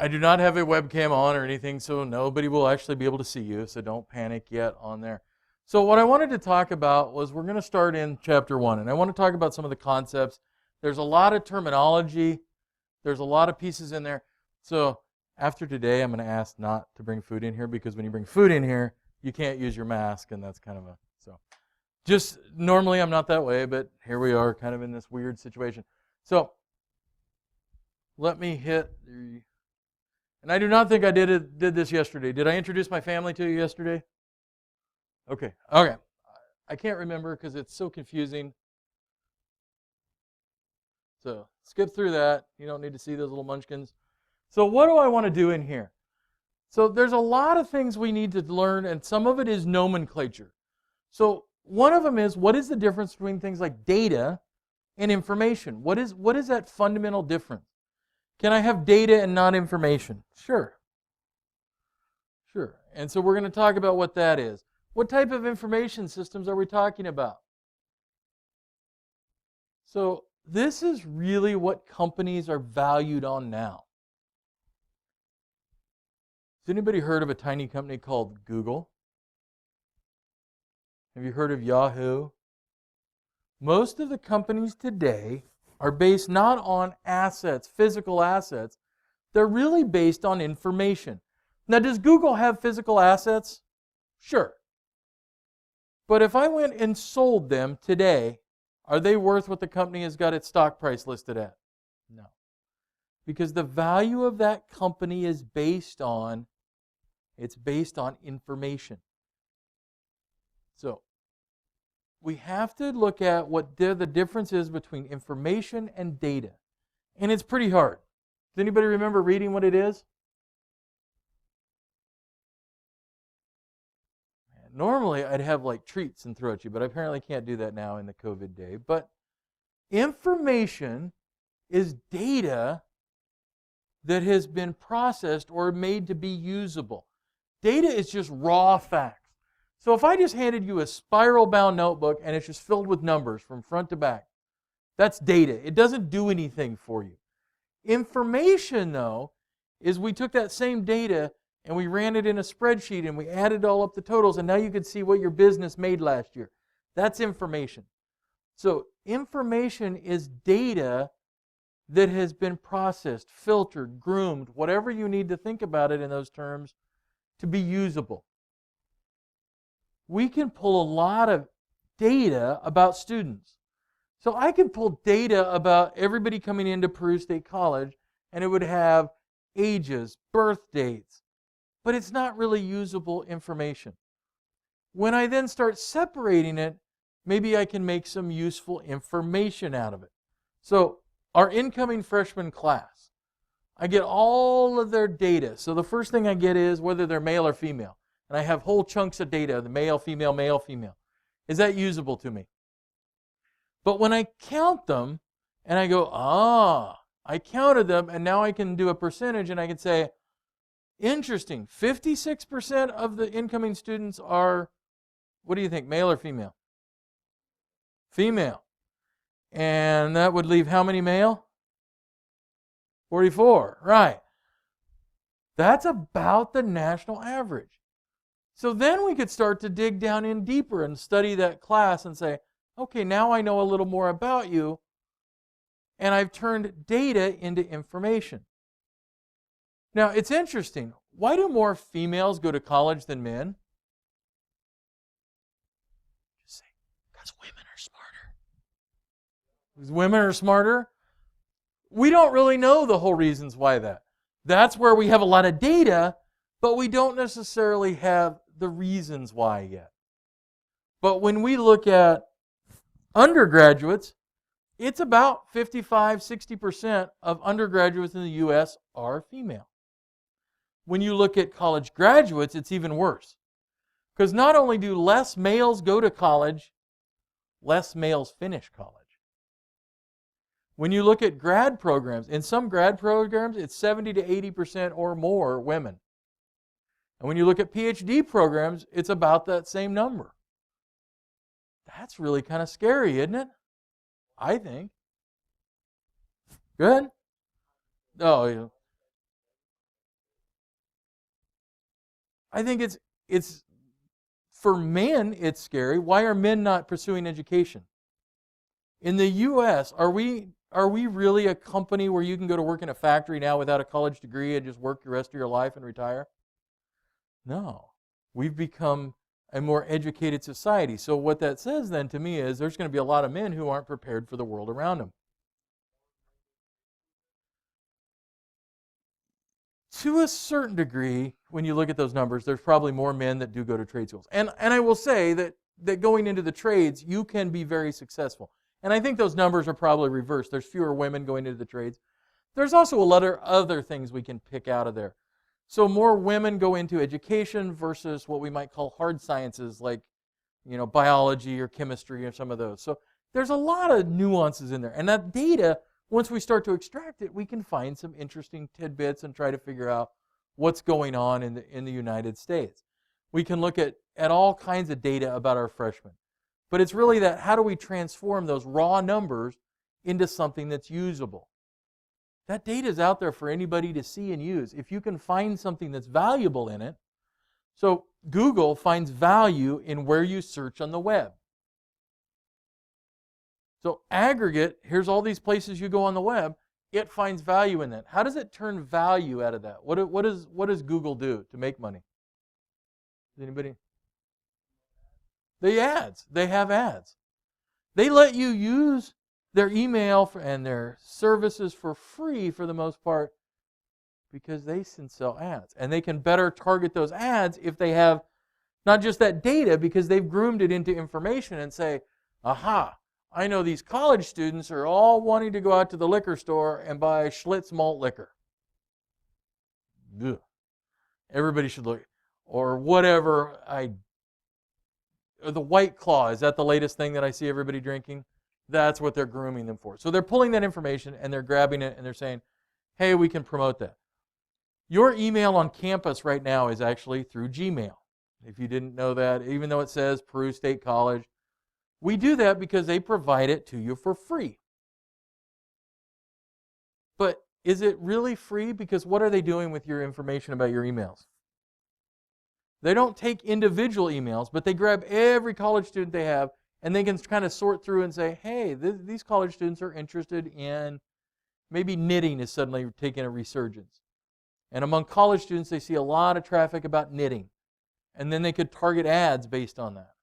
I do not have a webcam on or anything, so nobody will actually be able to see you, so don't panic yet on there. So what I wanted to talk about was we're going to start in chapter 1, and I want to talk about some of the concepts. There's a lot of terminology. There's a lot of pieces in there. So after today, I'm going to ask not to bring food in here, because when you bring food in here, you can't use your mask, and that's kind of so. Just normally I'm not that way, but here we are kind of in this weird situation. So let me hit the, and I do not think I did this yesterday. Did I introduce my family to you yesterday? Okay. I can't remember because it's so confusing. So skip through that. You don't need to see those little munchkins. So what do I want to do in here? So there's a lot of things we need to learn, and some of it is nomenclature. So one of them is, what is the difference between things like data and information? What is that fundamental difference? Can I have data and not information? Sure. And so we're going to talk about what that is. What type of information systems are we talking about? So this is really what companies are valued on now. Has anybody heard of a tiny company called Google? Have you heard of Yahoo? Most of the companies today are based not on assets, physical assets. They're really based on information. Now, does Google have physical assets? Sure. But if I went and sold them today, are they worth what the company has got its stock price listed at? No. Because the value of that company is based on information. So we have to look at what the difference is between information and data. And it's pretty hard. Does anybody remember reading what it is? Normally I'd have like treats and throw at you, but I apparently can't do that now in the COVID day. But information is data that has been processed or made to be usable. Data is just raw facts. So if I just handed you a spiral-bound notebook and it's just filled with numbers from front to back, that's data. It doesn't do anything for you. Information, though, is we took that same data and we ran it in a spreadsheet and we added all up the totals, and now you could see what your business made last year. That's information. So information is data that has been processed, filtered, groomed, whatever you need to think about it in those terms, to be usable. We can pull a lot of data about students. So I can pull data about everybody coming into Peru State College, and it would have ages, birth dates, but it's not really usable information. When I then start separating it, maybe I can make some useful information out of it. So our incoming freshman class, I get all of their data. So the first thing I get is whether they're male or female. And I have whole chunks of data, the male, female, male, female. Is that usable to me? But when I count them, and I go, I counted them, and now I can do a percentage, and I can say, interesting, 56% of the incoming students are, what do you think, male or female? Female. And that would leave how many male? 44, right. That's about the national average. So then we could start to dig down in deeper and study that class and say, okay, now I know a little more about you, and I've turned data into information. Now, it's interesting. Why do more females go to college than men? Just say, because women are smarter. Because women are smarter? We don't really know the whole reasons why that. That's where we have a lot of data, but we don't necessarily have the reasons why yet. But when we look at undergraduates, it's about 55-60% of undergraduates in the U.S. are female. When you look at college graduates, it's even worse. Because not only do less males go to college, less males finish college. When you look at grad programs, in some grad programs, it's 70 to 80% or more women. And when you look at PhD programs, it's about that same number. That's really kind of scary, isn't it? I think. Good? Oh, yeah. I think it's for men, it's scary. Why are men not pursuing education? In the U.S., are we really a company where you can go to work in a factory now without a college degree and just work the rest of your life and retire? No. We've become a more educated society. So what that says then to me is there's going to be a lot of men who aren't prepared for the world around them. To a certain degree, when you look at those numbers, there's probably more men that do go to trade schools. And I will say that going into the trades, you can be very successful. And I think those numbers are probably reversed. There's fewer women going into the trades. There's also a lot of other things we can pick out of there. So more women go into education versus what we might call hard sciences like, biology or chemistry or some of those. So there's a lot of nuances in there. And that data, once we start to extract it, we can find some interesting tidbits and try to figure out what's going on in the United States. We can look at all kinds of data about our freshmen. But it's really that, how do we transform those raw numbers into something that's usable? That data is out there for anybody to see and use. If you can find something that's valuable in it, so Google finds value in where you search on the web. So aggregate, here's all these places you go on the web, it finds value in that. How does it turn value out of that? What does Google do to make money? Does anybody? They have ads. They let you use their email and their services for free for the most part because they can sell ads. And they can better target those ads if they have not just that data, because they've groomed it into information and say, aha, I know these college students are all wanting to go out to the liquor store and buy Schlitz malt liquor. Ugh. Everybody should look. Or whatever. The White Claw, is that the latest thing that I see everybody drinking? That's what they're grooming them for. So they're pulling that information and they're grabbing it and they're saying, hey, we can promote that. Your email on campus right now is actually through Gmail. If you didn't know that, even though it says Peru State College, we do that because they provide it to you for free. But is it really free? Because what are they doing with your information about your emails? They don't take individual emails, but they grab every college student they have, and they can kind of sort through and say, hey, these college students are interested in, maybe knitting is suddenly taking a resurgence. And among college students, they see a lot of traffic about knitting. And then they could target ads based on that.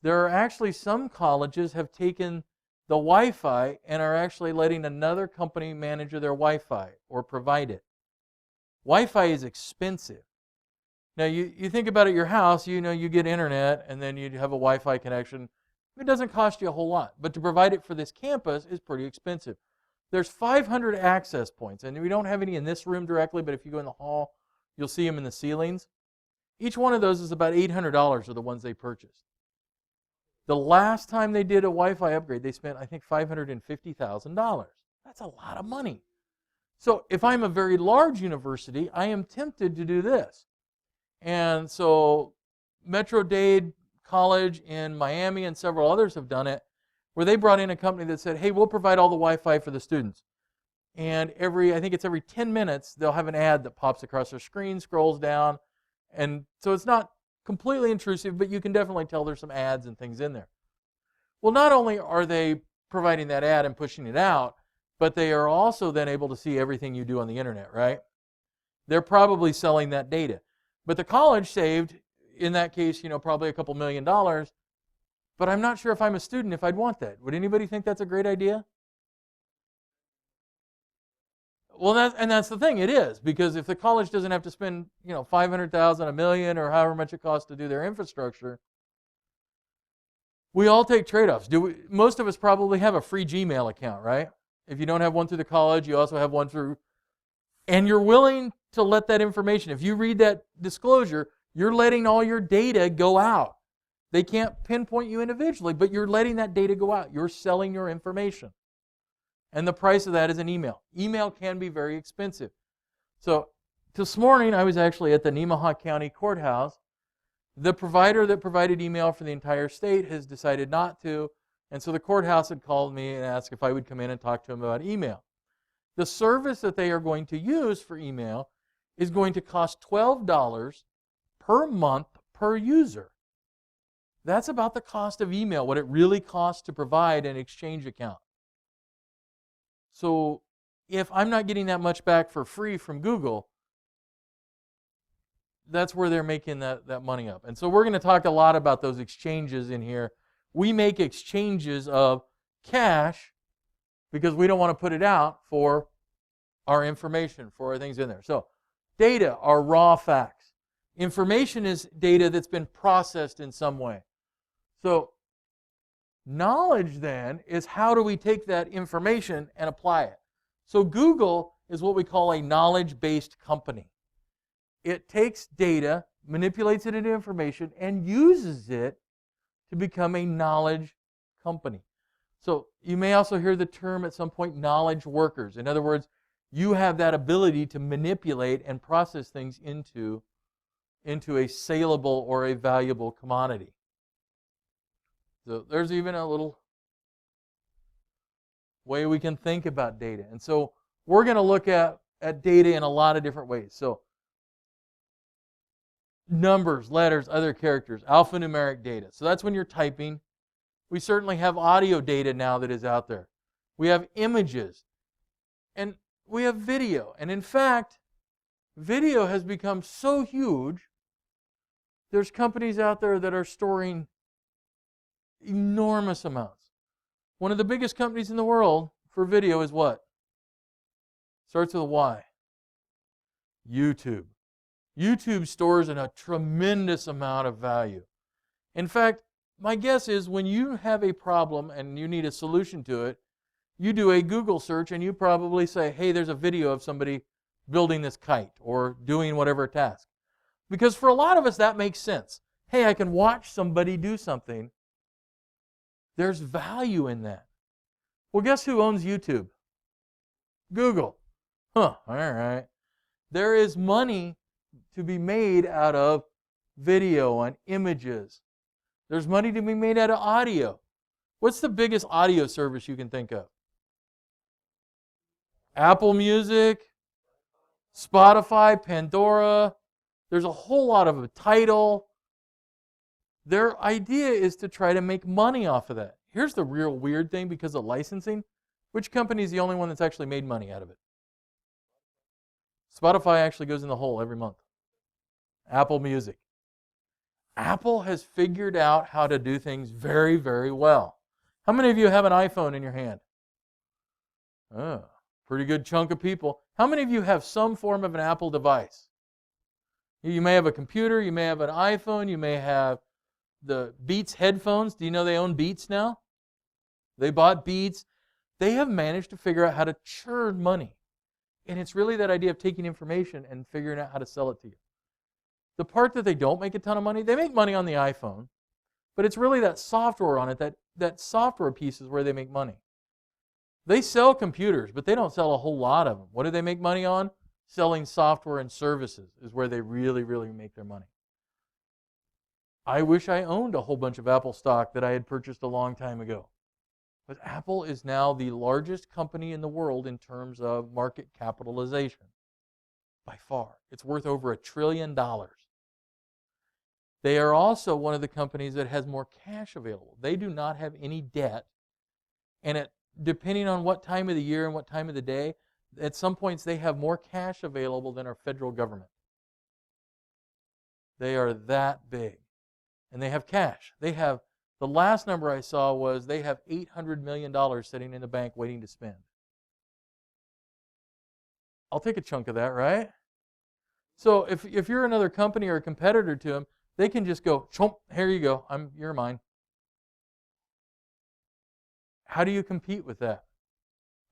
There are actually some colleges have taken the Wi-Fi and are actually letting another company manage their Wi-Fi or provide it. Wi-Fi is expensive. Now, you think about at your house, you get internet and then you have a Wi-Fi connection. It doesn't cost you a whole lot. But to provide it for this campus is pretty expensive. There's 500 access points. And we don't have any in this room directly, but if you go in the hall, you'll see them in the ceilings. Each one of those is about $800 are the ones they purchased. The last time they did a Wi-Fi upgrade, they spent, I think, $550,000. That's a lot of money. So if I'm a very large university, I am tempted to do this. And so Metro-Dade College in Miami and several others have done it, where they brought in a company that said, hey, we'll provide all the Wi-Fi for the students. And I think it's every 10 minutes, they'll have an ad that pops across their screen, scrolls down. And so it's not completely intrusive, but you can definitely tell there's some ads and things in there. Well, not only are they providing that ad and pushing it out, but they are also then able to see everything you do on the internet, right? They're probably selling that data. But the college saved, in that case, probably a couple $1 million. But I'm not sure if I'm a student if I'd want that. Would anybody think that's a great idea? Well, that's the thing. It is, because if the college doesn't have to spend, $500,000, $1 million, or however much it costs to do their infrastructure, we all take trade-offs. Most of us probably have a free Gmail account, right? If you don't have one through the college, you also have one through, and you're willing to let that information. If you read that disclosure, you're letting all your data go out. They can't pinpoint you individually, but you're letting that data go out. You're selling your information. And the price of that is an email. Email can be very expensive. So this morning, I was actually at the Nemaha County Courthouse. The provider that provided email for the entire state has decided not to, and so the courthouse had called me and asked if I would come in and talk to them about email. The service that they are going to use for email is going to cost $12 per month per user. That's about the cost of email, what it really costs to provide an Exchange account. So if I'm not getting that much back for free from Google, that's where they're making that money up. And so we're going to talk a lot about those exchanges in here. We make exchanges of cash because we don't want to put it out for our information, for our things in there. So data are raw facts. Information is data that's been processed in some way. So knowledge then is how do we take that information and apply it. So Google is what we call a knowledge-based company. It takes data, manipulates it into information, and uses it to become a knowledge company. So you may also hear the term at some point, knowledge workers. In other words, you have that ability to manipulate and process things into a saleable or a valuable commodity. So there's even a little way we can think about data. And so we're going to look at data in a lot of different ways. So numbers, letters, other characters, alphanumeric data. So that's when you're typing. We certainly have audio data now that is out there. We have images. And we have video. And in fact, video has become so huge, there's companies out there that are storing enormous amounts. One of the biggest companies in the world for video is what? Starts with a Y. YouTube. YouTube stores in a tremendous amount of value. In fact, my guess is when you have a problem and you need a solution to it, you do a Google search and you probably say, hey, there's a video of somebody building this kite or doing whatever task. Because for a lot of us, that makes sense. Hey, I can watch somebody do something. There's value in that. Well, guess who owns YouTube? Google. All right. There is money to be made out of video and images. There's money to be made out of audio. What's the biggest audio service you can think of? Apple Music, Spotify, Pandora. There's a whole lot of a Tidal. Their idea is to try to make money off of that. Here's the real weird thing because of licensing. Which company is the only one that's actually made money out of it? Spotify actually goes in the hole every month. Apple Music. Apple has figured out how to do things very, very well. How many of you have an iPhone in your hand? Oh, pretty good chunk of people. How many of you have some form of an Apple device? You may have a computer, you may have an iPhone, you may have the Beats headphones. Do you know they own Beats now? They bought Beats. They have managed to figure out how to churn money. And it's really that idea of taking information and figuring out how to sell it to you. The part that they don't make a ton of money, they make money on the iPhone, but it's really that software on it, that software piece is where they make money. They sell computers, but they don't sell a whole lot of them. What do they make money on? Selling software and services is where they really, really make their money. I wish I owned a whole bunch of Apple stock that I had purchased a long time ago. But Apple is now the largest company in the world in terms of market capitalization. By far. It's worth over $1 trillion. They are also one of the companies that has more cash available. They do not have any debt. And depending on what time of the year and what time of the day, at some points they have more cash available than our federal government. They are that big. And they have cash. The last number I saw was they have $800 million sitting in the bank waiting to spend. I'll take a chunk of that, right? So if you're another company or a competitor to them, they can just go, chomp, here you go, you're mine. How do you compete with that?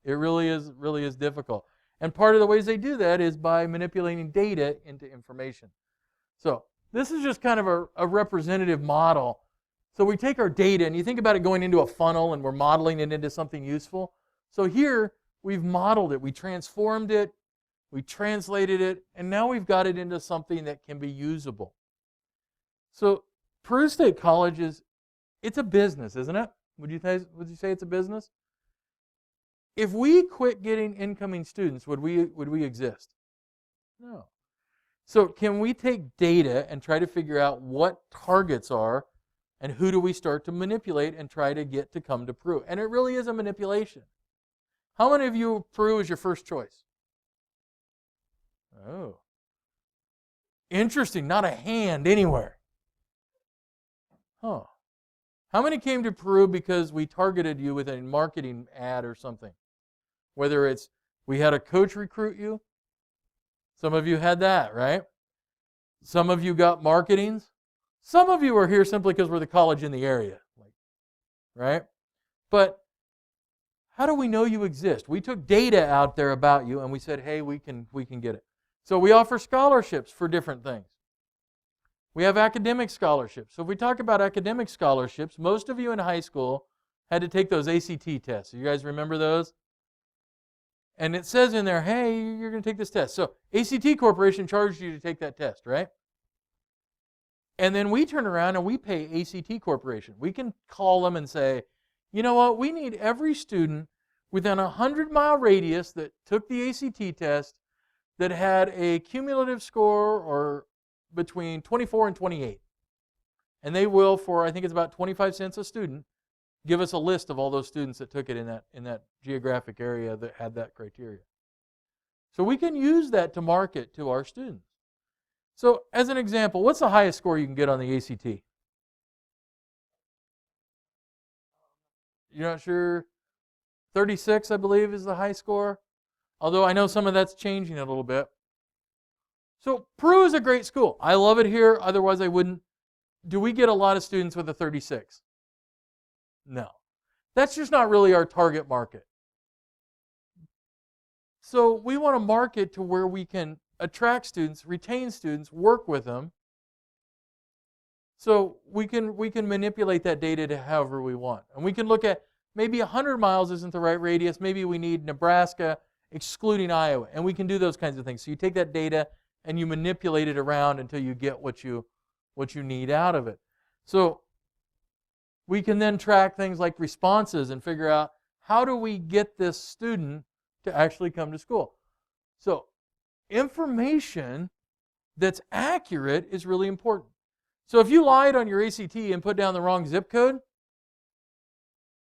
It really is difficult. And part of the ways they do that is by manipulating data into information. So this is just kind of a representative model. So we take our data, and you think about it going into a funnel, and we're modeling it into something useful. So here, we've modeled it. We transformed it. We translated it. And now we've got it into something that can be usable. So Peru State College it's a business, isn't it? Would you say it's a business? If we quit getting incoming students, would we exist? No. So can we take data and try to figure out what targets are and who do we start to manipulate and try to get to come to Peru? And it really is a manipulation. How many of you, Peru is your first choice? Oh. Interesting, not a hand anywhere. Huh. How many came to Peru because we targeted you with a marketing ad or something? Whether it's we had a coach recruit you. Some of you had that, right? Some of you got marketings. Some of you are here simply because we're the college in the area, right? But how do we know you exist? We took data out there about you and we said, hey, we can get it. So we offer scholarships for different things. We have academic scholarships. So if we talk about academic scholarships, most of you in high school had to take those ACT tests. You guys remember those? And it says in there, hey, you're going to take this test. So ACT Corporation charged you to take that test, right? And then we turn around and we pay ACT Corporation. We can call them and say, you know what, we need every student within a 100-mile radius that took the ACT test that had a cumulative score or between 24 and 28. And they will, for I think it's about 25 cents a student, give us a list of all those students that took it in that geographic area that had that criteria. So we can use that to market to our students. So as an example, what's the highest score you can get on the ACT? You're not sure? 36, I believe, is the high score. Although I know some of that's changing a little bit. So Peru is a great school. I love it here, otherwise I wouldn't. Do we get a lot of students with a 36? No. That's just not really our target market. So we want to market to where we can attract students, retain students, work with them. So we can manipulate that data to however we want. And we can look at maybe 100 miles isn't the right radius. Maybe we need Nebraska excluding Iowa. And we can do those kinds of things. So you take that data and you manipulate it around until you get what you need out of it. So we can then track things like responses and figure out how do we get this student to actually come to school. So information that's accurate is really important. So if you lied on your ACT and put down the wrong zip code,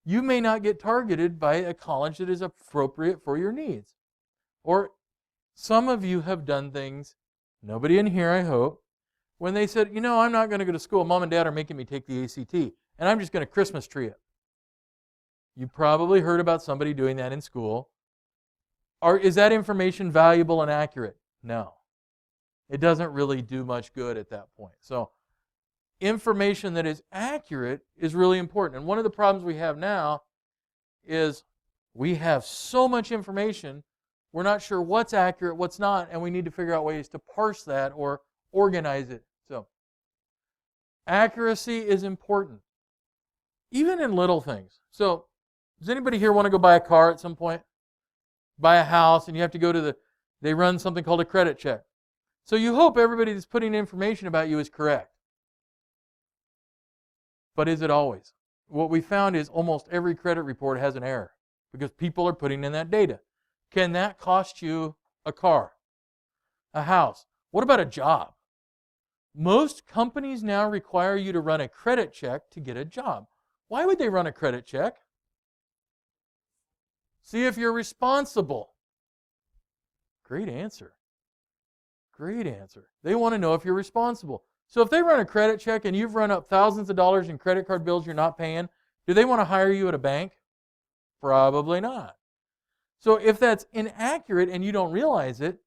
you may not get targeted by a college that is appropriate for your needs. Or some of you have done things, nobody in here I hope, when they said, you know, I'm not going to go to school. Mom and Dad are making me take the ACT, and I'm just going to Christmas tree it. You probably heard about somebody doing that in school. Is that information valuable and accurate? No. It doesn't really do much good at that point. So information that is accurate is really important. And one of the problems we have now is we have so much information, we're not sure what's accurate, what's not, and we need to figure out ways to parse that or organize it. So accuracy is important, even in little things. So does anybody here want to go buy a car at some point? Buy a house, and you have to go to they run something called a credit check. So you hope everybody that's putting information about you is correct. But is it always? What we found is almost every credit report has an error because people are putting in that data. Can that cost you a car, a house? What about a job? Most companies now require you to run a credit check to get a job. Why would they run a credit check? See if you're responsible. Great answer. Great answer. They want to know if you're responsible. So if they run a credit check and you've run up thousands of dollars in credit card bills you're not paying, do they want to hire you at a bank? Probably not. So if that's inaccurate and you don't realize it,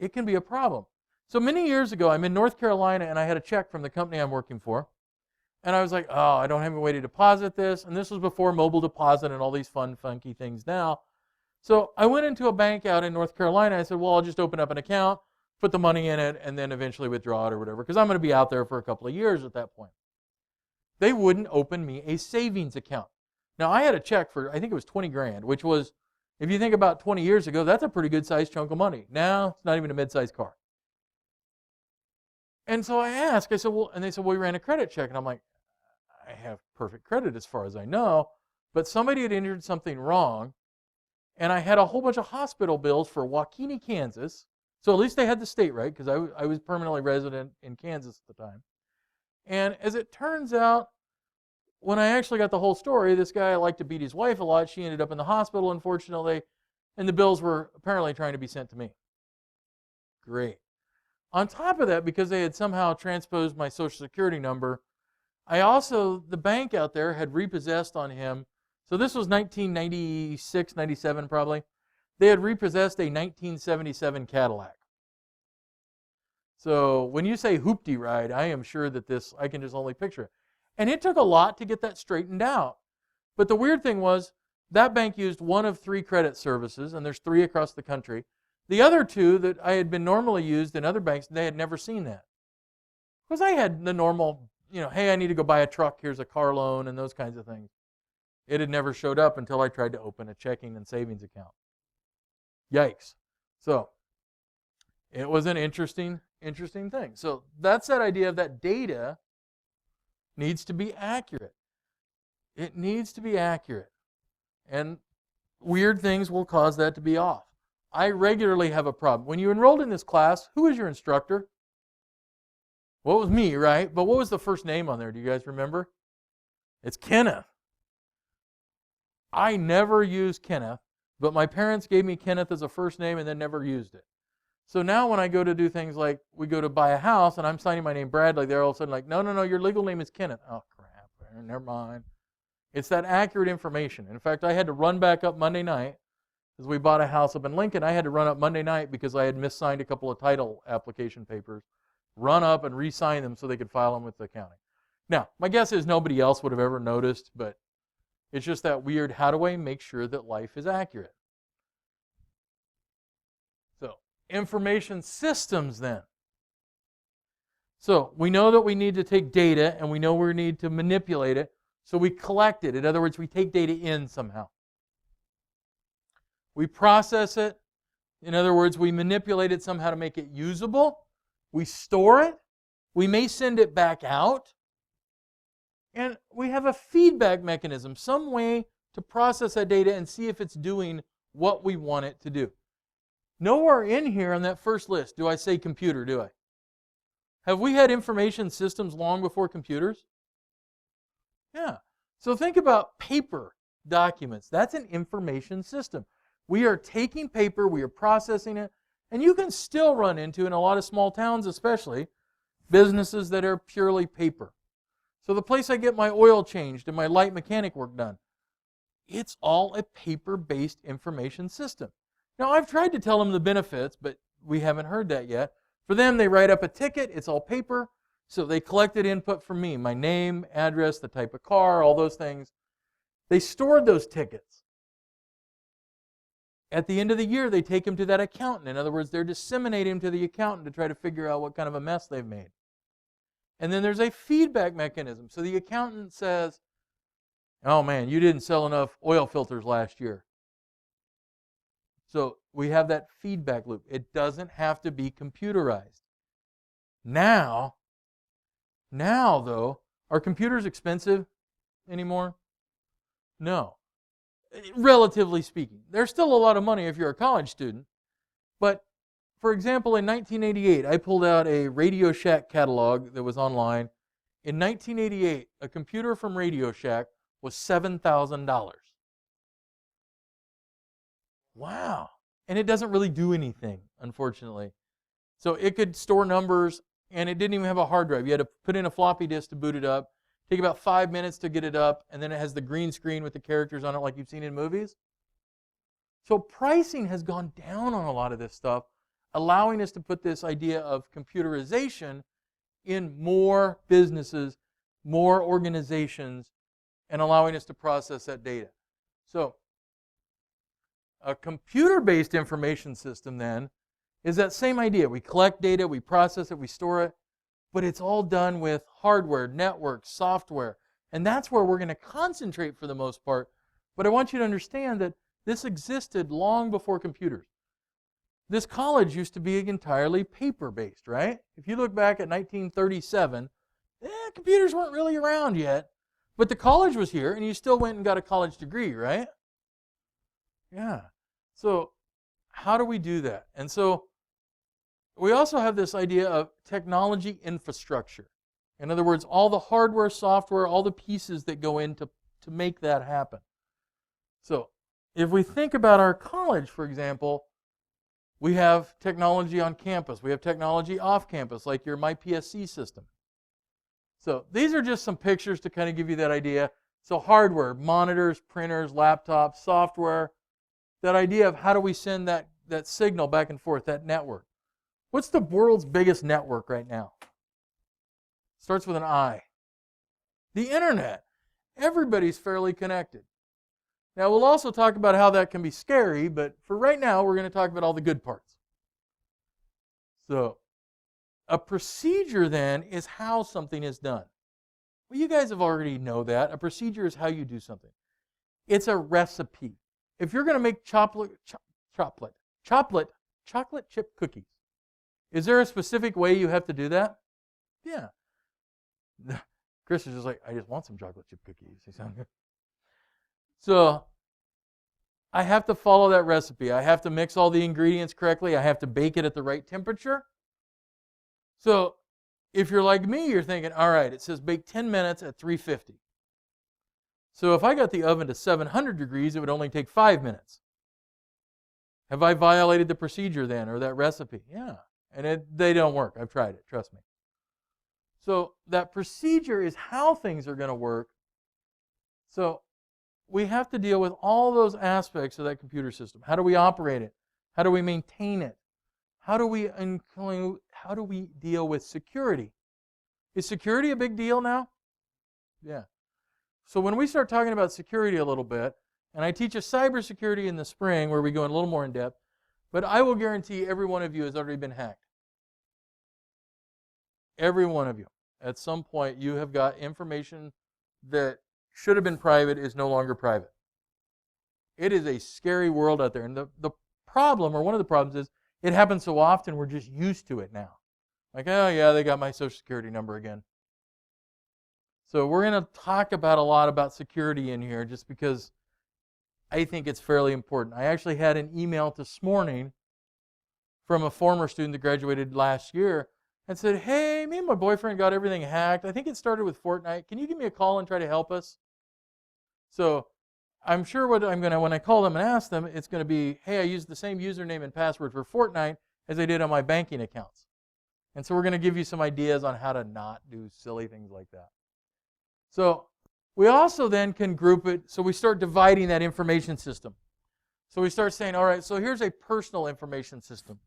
it can be a problem. So many years ago, I'm in North Carolina and I had a check from the company I'm working for. And I was like, oh, I don't have a way to deposit this. And this was before mobile deposit and all these fun, funky things now. So I went into a bank out in North Carolina. I said, well, I'll just open up an account, put the money in it, and then eventually withdraw it or whatever, because I'm going to be out there for a couple of years at that point. They wouldn't open me a savings account. Now, I had a check for, I think it was 20 grand, which was, if you think about 20 years ago, that's a pretty good sized chunk of money. Now, it's not even a mid-sized car. And so I asked, I said, well, and they said, well, we ran a credit check. And I'm like, I have perfect credit as far as I know, but somebody had entered something wrong, and I had a whole bunch of hospital bills for Waukene, Kansas, So at least they had the state right, because I was permanently resident in Kansas at the time. And as it turns out, when I actually got the whole story, this guy liked to beat his wife a lot. She ended up in the hospital, unfortunately, and the bills were apparently trying to be sent to me. Great. On top of that, because they had somehow transposed my Social Security number, the bank out there had repossessed on him. So this was 1996, 97 probably. They had repossessed a 1977 Cadillac. So when you say hoopty ride, I am sure that I can just only picture it. And it took a lot to get that straightened out. But the weird thing was, that bank used one of 3 credit services, and there's 3 across the country. The other 2 that I had been normally used in other banks, they had never seen that. Because I had the normal, hey, I need to go buy a truck, here's a car loan, and those kinds of things. It had never showed up until I tried to open a checking and savings account. Yikes. So it was an interesting thing. So that's that idea of that data needs to be accurate. It needs to be accurate. And weird things will cause that to be off. I regularly have a problem. When you enrolled in this class, who was your instructor? Well, it was me, right? But what was the first name on there? Do you guys remember? It's Kenneth. I never used Kenneth, but my parents gave me Kenneth as a first name and then never used it. So now when I go to do things like we go to buy a house and I'm signing my name Bradley, they're all of a sudden like, no, your legal name is Kenneth. Oh, crap. Never mind. It's that accurate information. In fact, I had to run back up Monday night because we bought a house up in Lincoln. I had to run up Monday night because I had missigned a couple of title application papers, run up and re-sign them so they could file them with the county. Now, my guess is nobody else would have ever noticed, but it's just that weird, how do I make sure that life is accurate? So, information systems then. So, we know that we need to take data and we know we need to manipulate it, so we collect it. In other words, we take data in somehow. We process it. In other words, we manipulate it somehow to make it usable. We store it. We may send it back out. And we have a feedback mechanism, some way to process that data and see if it's doing what we want it to do. Nowhere in here on that first list do I say computer, do I? Have we had information systems long before computers? Yeah. So think about paper documents. That's an information system. We are taking paper, we are processing it, and you can still run into, in a lot of small towns especially, businesses that are purely paper. So the place I get my oil changed and my light mechanic work done, it's all a paper-based information system. Now, I've tried to tell them the benefits, but we haven't heard that yet. For them, they write up a ticket, it's all paper, so they collected input from me, my name, address, the type of car, all those things. They stored those tickets. At the end of the year, they take them to that accountant. In other words, they're disseminating them to the accountant to try to figure out what kind of a mess they've made. And then there's a feedback mechanism. So the accountant says, oh man, you didn't sell enough oil filters last year. So we have that feedback loop. It doesn't have to be computerized. Now though, are computers expensive anymore? No. Relatively speaking. There's still a lot of money if you're a college student. But, for example, in 1988, I pulled out a Radio Shack catalog that was online. In 1988, a computer from Radio Shack was $7,000. Wow. And it doesn't really do anything, unfortunately. So it could store numbers, and it didn't even have a hard drive. You had to put in a floppy disk to boot it up. Take about 5 minutes to get it up, and then it has the green screen with the characters on it like you've seen in movies. So pricing has gone down on a lot of this stuff, allowing us to put this idea of computerization in more businesses, more organizations, and allowing us to process that data. So a computer-based information system then is that same idea. We collect data, we process it, we store it, but it's all done with hardware, network, software. And that's where we're going to concentrate for the most part. But I want you to understand that this existed long before computers. This college used to be entirely paper-based, right? If you look back at 1937, computers weren't really around yet. But the college was here, and you still went and got a college degree, right? Yeah. So how do we do that? And so we also have this idea of technology infrastructure. In other words, all the hardware, software, all the pieces that go into to make that happen. So if we think about our college, for example, we have technology on campus. We have technology off campus, like your MyPSC system. So these are just some pictures to kind of give you that idea. So hardware, monitors, printers, laptops, software, that idea of how do we send that signal back and forth, that network. What's the world's biggest network right now? Starts with an I. The internet. Everybody's fairly connected. Now we'll also talk about how that can be scary, but for right now we're going to talk about all the good parts. So a procedure then is how something is done. Well, you guys have already know that. A procedure is how you do something. It's a recipe. If you're going to make chocolate chip cookies, is there a specific way you have to do that? Yeah. Chris is just like, I just want some chocolate chip cookies. They sound good. So I have to follow that recipe. I have to mix all the ingredients correctly. I have to bake it at the right temperature. So if you're like me, you're thinking, all right, it says bake 10 minutes at 350. So if I got the oven to 700 degrees, it would only take 5 minutes. Have I violated the procedure then, or that recipe? Yeah. And they don't work. I've tried it. Trust me. So that procedure is how things are going to work. So we have to deal with all those aspects of that computer system. How do we operate it? How do we maintain it? How do we deal with security? Is security a big deal now? Yeah. So when we start talking about security a little bit, and I teach a cybersecurity in the spring where we go in a little more in depth, but I will guarantee every one of you has already been hacked. Every one of you. At some point, you have got information that should have been private is no longer private. It is a scary world out there. And the problem, or one of the problems, is it happens so often we're just used to it now. Like, oh yeah, they got my social security number again. So we're going to talk about a lot about security in here just because I think it's fairly important. I actually had an email this morning from a former student that graduated last year and said, hey, me and my boyfriend got everything hacked. I think it started with Fortnite. Can you give me a call and try to help us? So I'm sure when I call them and ask them, it's going to be, hey, I used the same username and password for Fortnite as I did on my banking accounts. And so we're going to give you some ideas on how to not do silly things like that. So we also then can group it, so we start dividing that information system. So we start saying, all right, so here's a personal information system.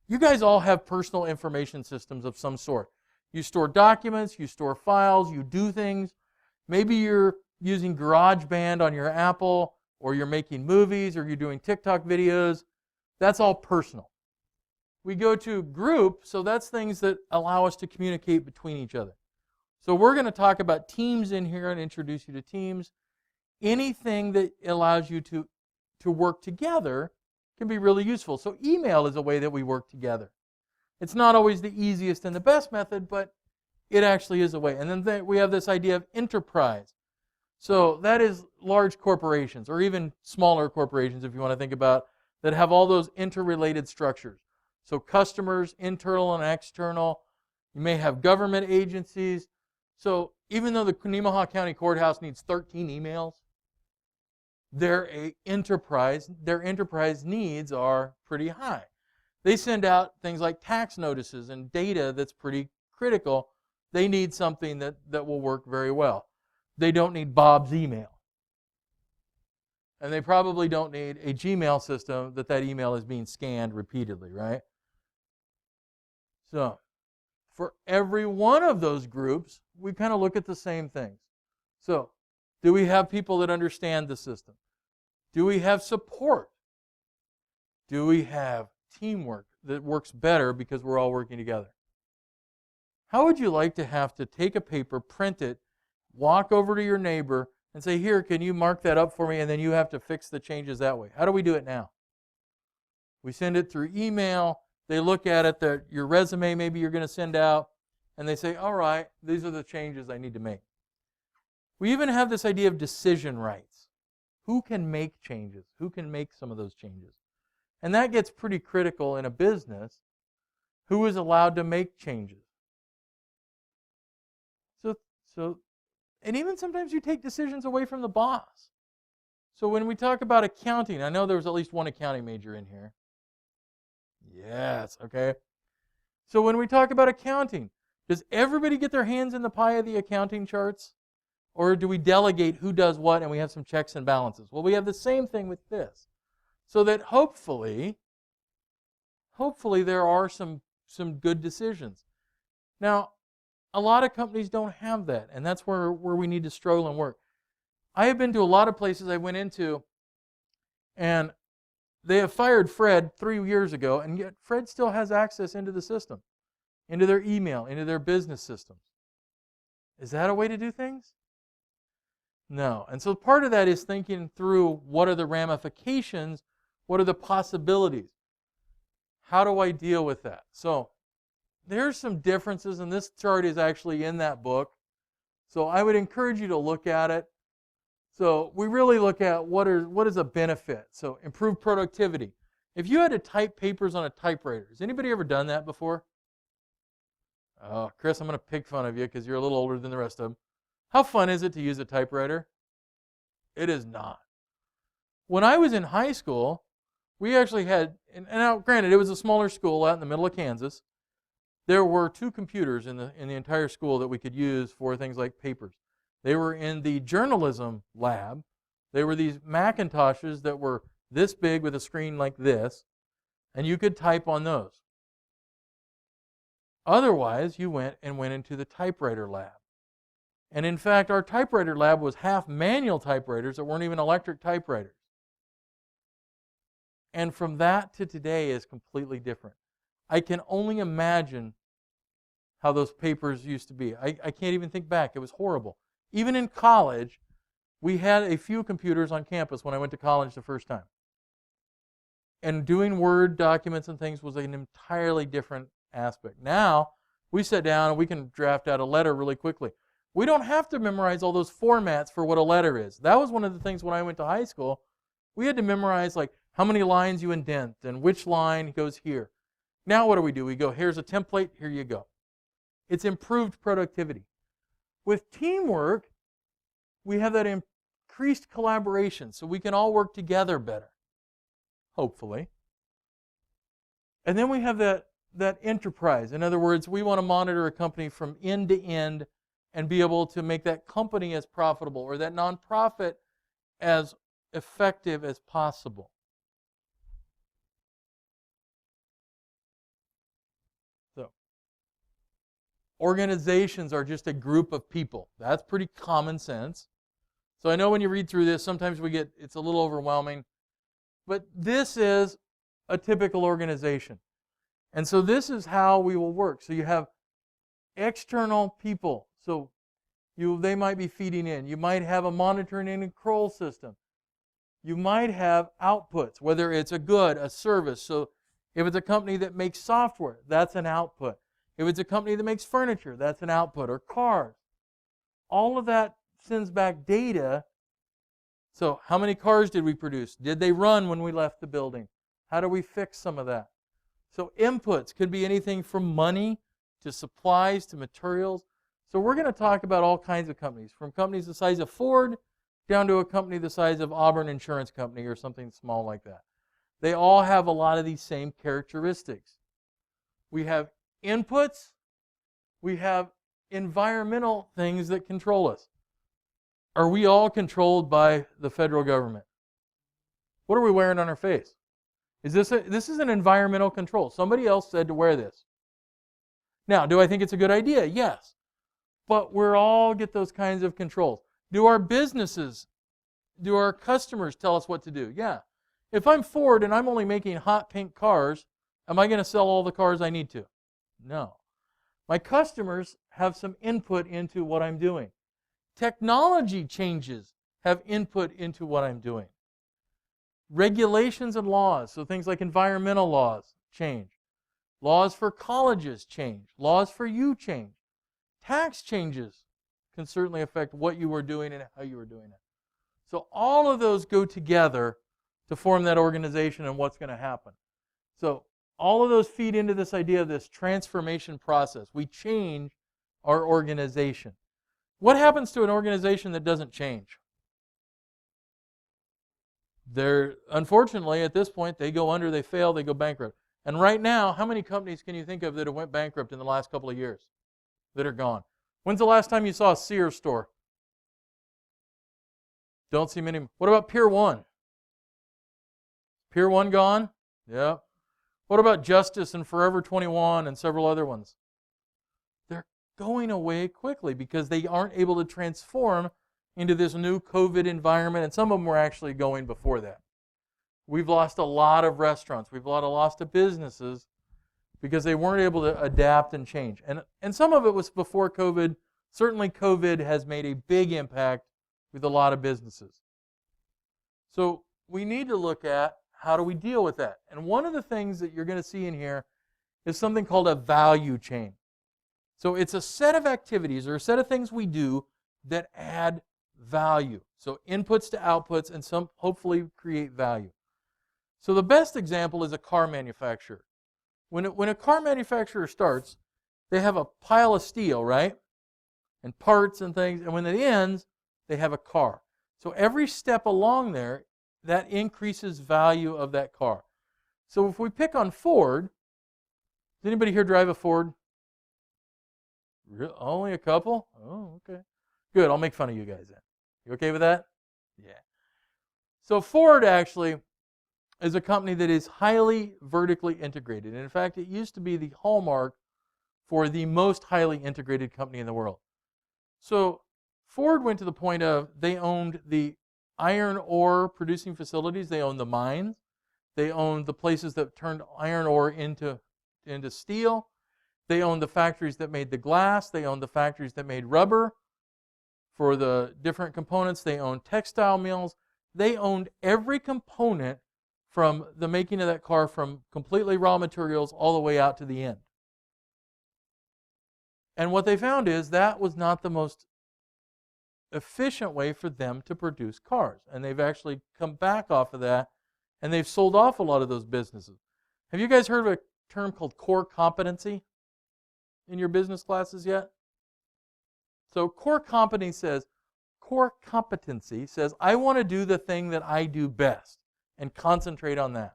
You guys all have personal information systems of some sort. You store documents, you store files, you do things. Maybe you're using GarageBand on your Apple, or you're making movies, or you're doing TikTok videos. That's all personal. We go to group, so that's things that allow us to communicate between each other. So we're going to talk about teams in here and introduce you to teams. Anything that allows you to work together can be really useful. So email is a way that we work together. It's not always the easiest and the best method, but it actually is a way. And then we have this idea of enterprise. So that is large corporations, or even smaller corporations, if you want to think about, that have all those interrelated structures. So customers, internal and external. You may have government agencies. So even though the Nemaha County Courthouse needs 13 emails, their enterprise needs are pretty high. They send out things like tax notices and data that's pretty critical. They need something that will work very well. They don't need Bob's email. And they probably don't need a Gmail system that email is being scanned repeatedly, right? So for every one of those groups, we kind of look at the same things. So, do we have people that understand the system? Do we have support? Do we have teamwork that works better because we're all working together? How would you like to have to take a paper, print it, walk over to your neighbor, and say, here, can you mark that up for me, and then you have to fix the changes that way? How do we do it now? We send it through email. They look at it, your resume maybe you're going to send out, and they say, all right, these are the changes I need to make. We even have this idea of decision rights. Who can make changes? Who can make some of those changes? And that gets pretty critical in a business Who is allowed to make changes? So, and even sometimes you take decisions away from the boss. So when we talk about accounting, I know there was at least one accounting major in here. Yes, okay. So when we talk about accounting, does everybody get their hands in the pie of the accounting charts? Or do we delegate who does what and we have some checks and balances? Well, we have the same thing with this. So that hopefully there are some good decisions. Now, a lot of companies don't have that, and that's where we need to struggle and work. I have been to a lot of places I went into, and they have fired Fred 3 years ago, and yet Fred still has access into the system, into their email, into their business systems. Is that a way to do things? No. And so part of that is thinking through what are the ramifications, what are the possibilities? How do I deal with that? So there's some differences, and this chart is actually in that book. So I would encourage you to look at it. So we really look at what is a benefit. So improved productivity. If you had to type papers on a typewriter, has anybody ever done that before? Oh, Chris, I'm going to pick fun of you because you're a little older than the rest of them. How fun is it to use a typewriter? It is not. When I was in high school, we actually had, and now granted it was a smaller school out in the middle of Kansas, there were 2 computers in the entire school that we could use for things like papers. They were in the journalism lab. They were these Macintoshes that were this big with a screen like this, and you could type on those. Otherwise, you went into the typewriter lab. And in fact, our typewriter lab was half manual typewriters that weren't even electric typewriters. And from that to today is completely different. I can only imagine how those papers used to be. I can't even think back. It was horrible. Even in college, we had a few computers on campus when I went to college the first time. And doing Word documents and things was an entirely different aspect. Now, we sit down and we can draft out a letter really quickly. We don't have to memorize all those formats for what a letter is. That was one of the things when I went to high school. We had to memorize like how many lines you indent and which line goes here. Now what do? We go, here's a template, here you go. It's improved productivity. With teamwork, we have that increased collaboration so we can all work together better, hopefully. And then we have that enterprise. In other words, we want to monitor a company from end to end and be able to make that company as profitable or that nonprofit as effective as possible. So, organizations are just a group of people. That's pretty common sense. So I know when you read through this, sometimes it's a little overwhelming. But this is a typical organization. And so this is how we will work. So you have external people. So they might be feeding in. You might have a monitoring and control system. You might have outputs, whether it's a good, a service. So if it's a company that makes software, that's an output. If it's a company that makes furniture, that's an output, or cars. All of that sends back data. So how many cars did we produce? Did they run when we left the building? How do we fix some of that? So inputs could be anything from money to supplies to materials. So we're going to talk about all kinds of companies, from companies the size of Ford down to a company the size of Auburn Insurance Company or something small like that. They all have a lot of these same characteristics. We have inputs. We have environmental things that control us. Are we all controlled by the federal government? What are we wearing on our face? This is an environmental control. Somebody else said to wear this. Now, do I think it's a good idea? Yes. But we all get those kinds of controls. Do our businesses, do our customers tell us what to do? Yeah. If I'm Ford and I'm only making hot pink cars, am I going to sell all the cars I need to? No. My customers have some input into what I'm doing. Technology changes have input into what I'm doing. Regulations and laws, so things like environmental laws change. Laws for colleges change. Laws for you change. Tax changes can certainly affect what you are doing and how you are doing it. So all of those go together to form that organization and what's going to happen. So all of those feed into this idea of this transformation process. We change our organization. What happens to an organization that doesn't change? Unfortunately, at this point, they go under, they fail, they go bankrupt. And right now, how many companies can you think of that have went bankrupt in the last couple of years that are gone? When's the last time you saw a Sears store? Don't see many. What about Pier 1? Pier 1 gone? Yeah. What about Justice and Forever 21 and several other ones? They're going away quickly because they aren't able to transform into this new COVID environment, and some of them were actually going before that. We've lost a lot of restaurants. We've lost of businesses because they weren't able to adapt and change. And some of it was before COVID. Certainly COVID has made a big impact with a lot of businesses. So we need to look at how do we deal with that. And one of the things that you're going to see in here is something called a value chain. So it's a set of activities or a set of things we do that add value. So inputs to outputs and some hopefully create value. So the best example is a car manufacturer. When a car manufacturer starts, they have a pile of steel, right? And parts and things. And when it ends, they have a car. So every step along there, that increases value of that car. So if we pick on Ford, does anybody here drive a Ford? Only a couple? Oh, okay. Good, I'll make fun of you guys then. You okay with that? Yeah. So Ford actually is a company that is highly vertically integrated. And in fact, it used to be the hallmark for the most highly integrated company in the world. So Ford went to the point of they owned the iron ore producing facilities, they owned the mines, they owned the places that turned iron ore into steel, they owned the factories that made the glass, they owned the factories that made rubber for the different components, they owned textile mills, they owned every component from the making of that car, from completely raw materials all the way out to the end. And what they found is that was not the most efficient way for them to produce cars. And they've actually come back off of that, and they've sold off a lot of those businesses. Have you guys heard of a term called core competency in your business classes yet? So core competency says, I want to do the thing that I do best and concentrate on that.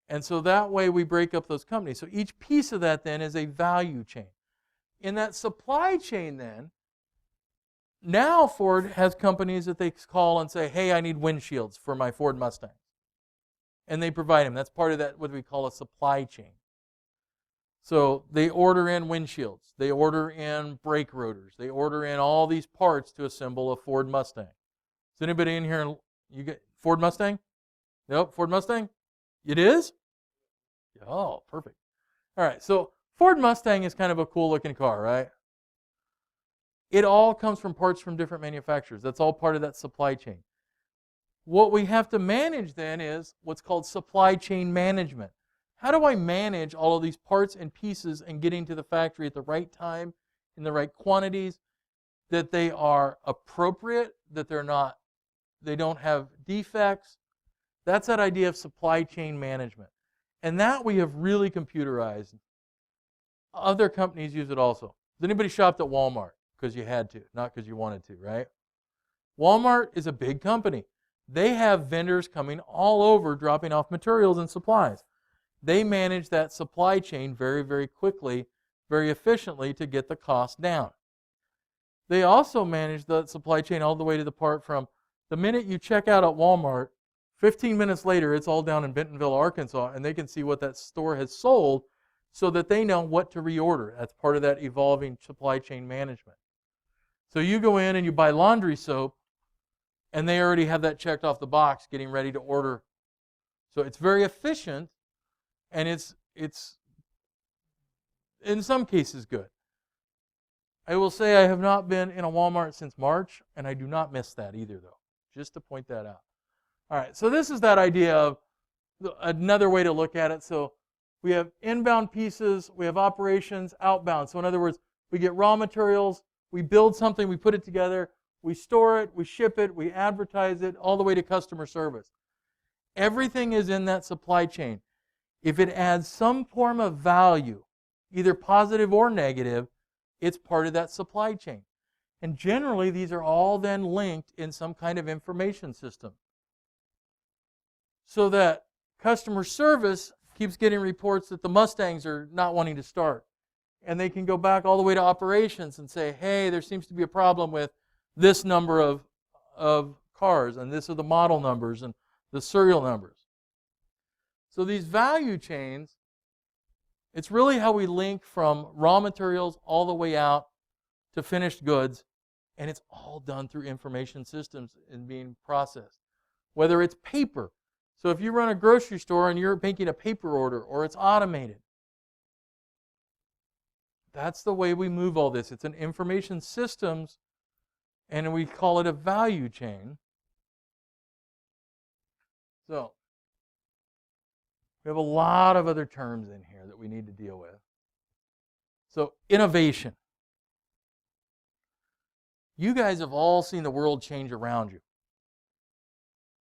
And so that way we break up those companies. So each piece of that then is a value chain. In that supply chain then, now Ford has companies that they call and say, hey, I need windshields for my Ford Mustang. And they provide them. That's part of that, what we call a supply chain. So they order in windshields. They order in brake rotors. They order in all these parts to assemble a Ford Mustang. Is anybody in here, you get Ford Mustang? Nope, Ford Mustang? It is? Oh, perfect. All right, so Ford Mustang is kind of a cool looking car, right? It all comes from parts from different manufacturers. That's all part of that supply chain. What we have to manage then is what's called supply chain management. How do I manage all of these parts and pieces and getting to the factory at the right time, in the right quantities, that they are appropriate, that they don't have defects? That's that idea of supply chain management. And that we have really computerized. Other companies use it also. Has anybody shopped at Walmart? Because you had to, not because you wanted to, right? Walmart is a big company. They have vendors coming all over dropping off materials and supplies. They manage that supply chain very, very quickly, very efficiently to get the cost down. They also manage the supply chain all the way to the part from the minute you check out at Walmart, 15 minutes later, it's all down in Bentonville, Arkansas, and they can see what that store has sold so that they know what to reorder. That's part of that evolving supply chain management. So you go in and you buy laundry soap, and they already have that checked off the box, getting ready to order. So it's very efficient, and it's in some cases good. I will say I have not been in a Walmart since March, and I do not miss that either, though, just to point that out. All right, so this is that idea of another way to look at it. So we have inbound pieces, we have operations, outbound. So in other words, we get raw materials, we build something, we put it together, we store it, we ship it, we advertise it, all the way to customer service. Everything is in that supply chain. if it adds some form of value, either positive or negative, it's part of that supply chain. And generally, these are all then linked in some kind of information system. So that customer service keeps getting reports that the Mustangs are not wanting to start. And they can go back all the way to operations and say, hey, there seems to be a problem with this number of cars, and this are the model numbers and the serial numbers. So these value chains, it's really how we link from raw materials all the way out to finished goods, and it's all done through information systems and being processed. Whether it's paper, so if you run a grocery store and you're making a paper order, or it's automated, that's the way we move all this. It's an information systems, and we call it a value chain. So we have a lot of other terms in here that we need to deal with. So innovation. You guys have all seen the world change around you.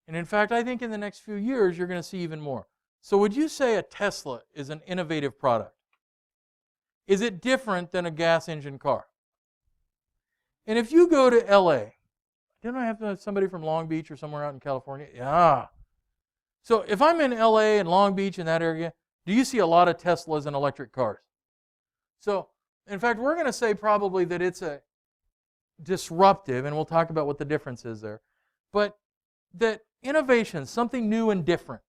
And in fact, I think in the next few years, you're going to see even more. So would you say a Tesla is an innovative product? Is it different than a gas engine car? And if you go to LA, didn't I have somebody from Long Beach or somewhere out in California? Yeah. So if I'm in LA and Long Beach in that area, do you see a lot of Teslas and electric cars? So, in fact, we're going to say probably that it's a disruptive, and we'll talk about what the difference is there, but that innovation, something new and different.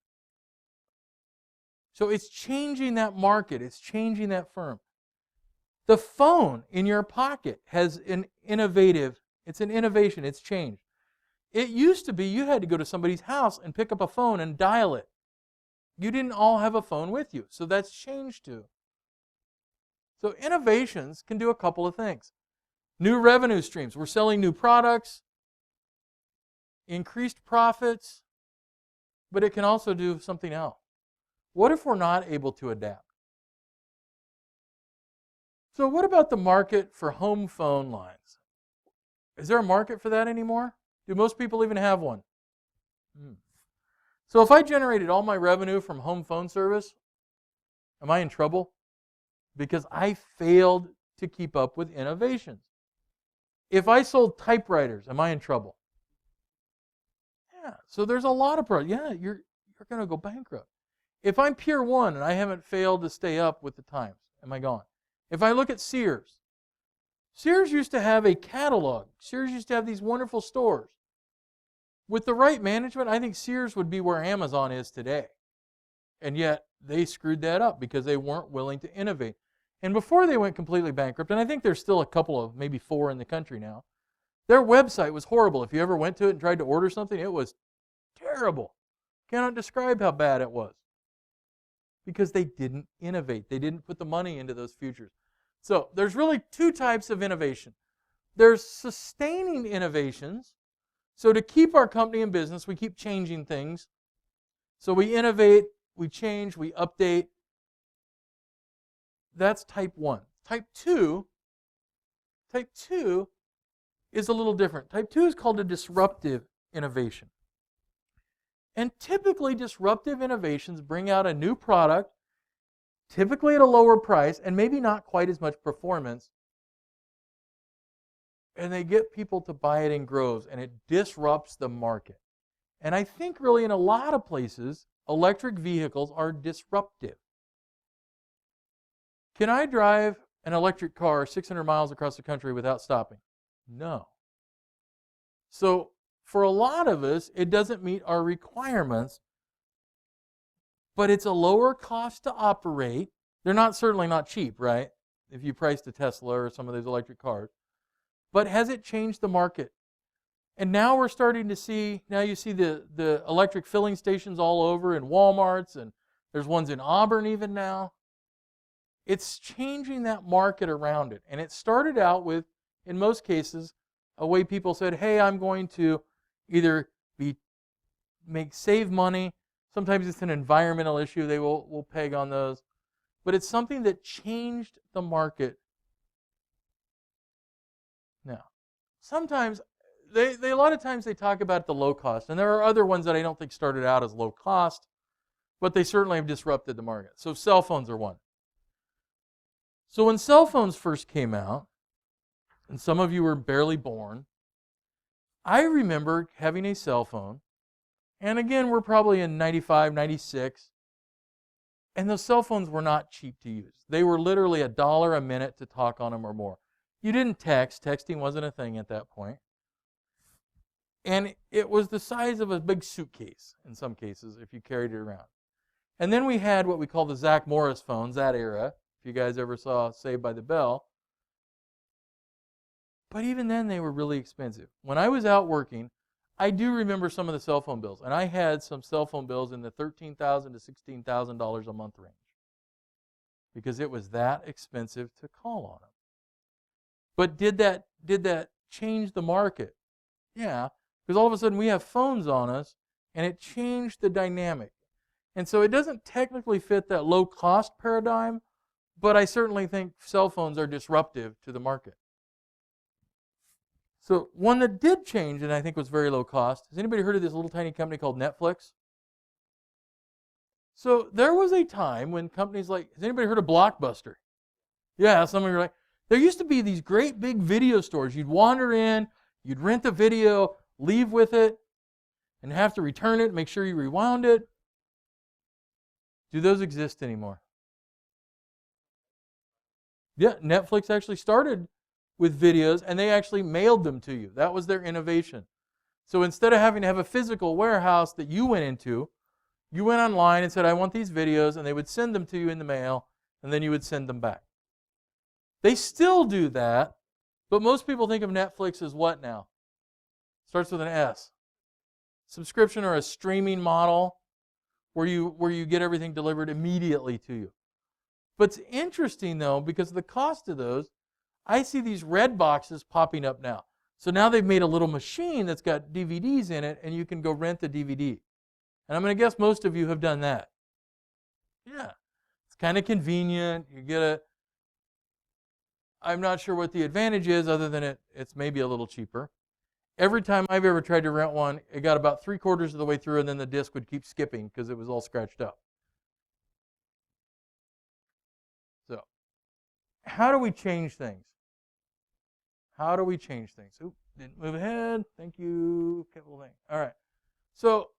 So it's changing that market. It's changing that firm. The phone in your pocket has an innovation. It's changed. It used to be you had to go to somebody's house and pick up a phone and dial it. You didn't all have a phone with you. So that's changed too. So innovations can do a couple of things. New revenue streams. We're selling new products, increased profits, but it can also do something else. What if we're not able to adapt? So what about the market for home phone lines? Is there a market for that anymore? Do most people even have one? So if I generated all my revenue from home phone service, am I in trouble? Because I failed to keep up with innovations. If I sold typewriters, am I in trouble? Yeah, so there's a lot of problems. Yeah, you're going to go bankrupt. If I'm Pier 1 and I haven't failed to stay up with the times, am I gone? If I look at Sears, Sears used to have a catalog. Sears used to have these wonderful stores. With the right management, I think Sears would be where Amazon is today. And yet, they screwed that up because they weren't willing to innovate. And before they went completely bankrupt, and I think there's still a couple of, maybe 4 in the country now, their website was horrible. If you ever went to it and tried to order something, it was terrible. Cannot describe how bad it was. Because they didn't innovate. They didn't put the money into those futures. So there's really 2 types of innovation. There's sustaining innovations. So to keep our company in business, we keep changing things. So we innovate, we change, we update. That's type 1. Type 2 is a little different. Type 2 is called a disruptive innovation. And typically disruptive innovations bring out a new product, typically at a lower price, and maybe not quite as much performance, and they get people to buy it in groves, and it disrupts the market. And I think really in a lot of places, electric vehicles are disruptive. Can I drive an electric car 600 miles across the country without stopping? No. So for a lot of us, it doesn't meet our requirements, but it's a lower cost to operate. They're certainly not cheap, right? If you priced a Tesla or some of those electric cars. But has it changed the market? And now we're starting to see, now you see the electric filling stations all over in Walmarts, and there's ones in Auburn even now. It's changing that market around it. And it started out with, in most cases, a way people said, hey, I'm going to either save money. Sometimes it's an environmental issue. They will peg on those. But it's something that changed the market. Now, sometimes, a lot of times they talk about the low cost. And there are other ones that I don't think started out as low cost. but they certainly have disrupted the market. So cell phones are one. So when cell phones first came out, and some of you were barely born, I remember having a cell phone, and again, we're probably in 95, 96, and those cell phones were not cheap to use. They were literally $1 a minute to talk on them or more. You didn't text. Texting wasn't a thing at that point. And it was the size of a big suitcase in some cases if you carried it around. And then we had what we call the Zach Morris phones, that era, if you guys ever saw Saved by the Bell. But even then, they were really expensive. When I was out working, I do remember some of the cell phone bills. And I had some cell phone bills in the $13,000 to $16,000 a month range. Because it was that expensive to call on them. But did that change the market? Yeah. Because all of a sudden we have phones on us, and it changed the dynamic. And so it doesn't technically fit that low-cost paradigm, but I certainly think cell phones are disruptive to the market. So one that did change and I think was very low cost, has anybody heard of this little tiny company called Netflix? So there was a time when companies like, has anybody heard of Blockbuster? Yeah, some of you are like, there used to be these great big video stores. You'd wander in, you'd rent the video, leave with it, and have to return it, make sure you rewound it. Do those exist anymore? Yeah, Netflix actually started with videos, and they actually mailed them to you. That was their innovation. So instead of having to have a physical warehouse that you went into, you went online and said, I want these videos, and they would send them to you in the mail, and then you would send them back. They still do that, but most people think of Netflix as what now? Starts with an S. Subscription or a streaming model where you get everything delivered immediately to you. But it's interesting, though, because of the cost of those, I see these red boxes popping up now. So now they've made a little machine that's got DVDs in it, and you can go rent the DVD. And I'm going to guess most of you have done that. Yeah. It's kind of convenient. You get a... I'm not sure what the advantage is other than it's maybe a little cheaper. Every time I've ever tried to rent one, it got about 3/4 of the way through, and then the disc would keep skipping because it was all scratched up. So, how do we change things? How do we change things? Oop, didn't move ahead. Thank you. Couple things. All right. So,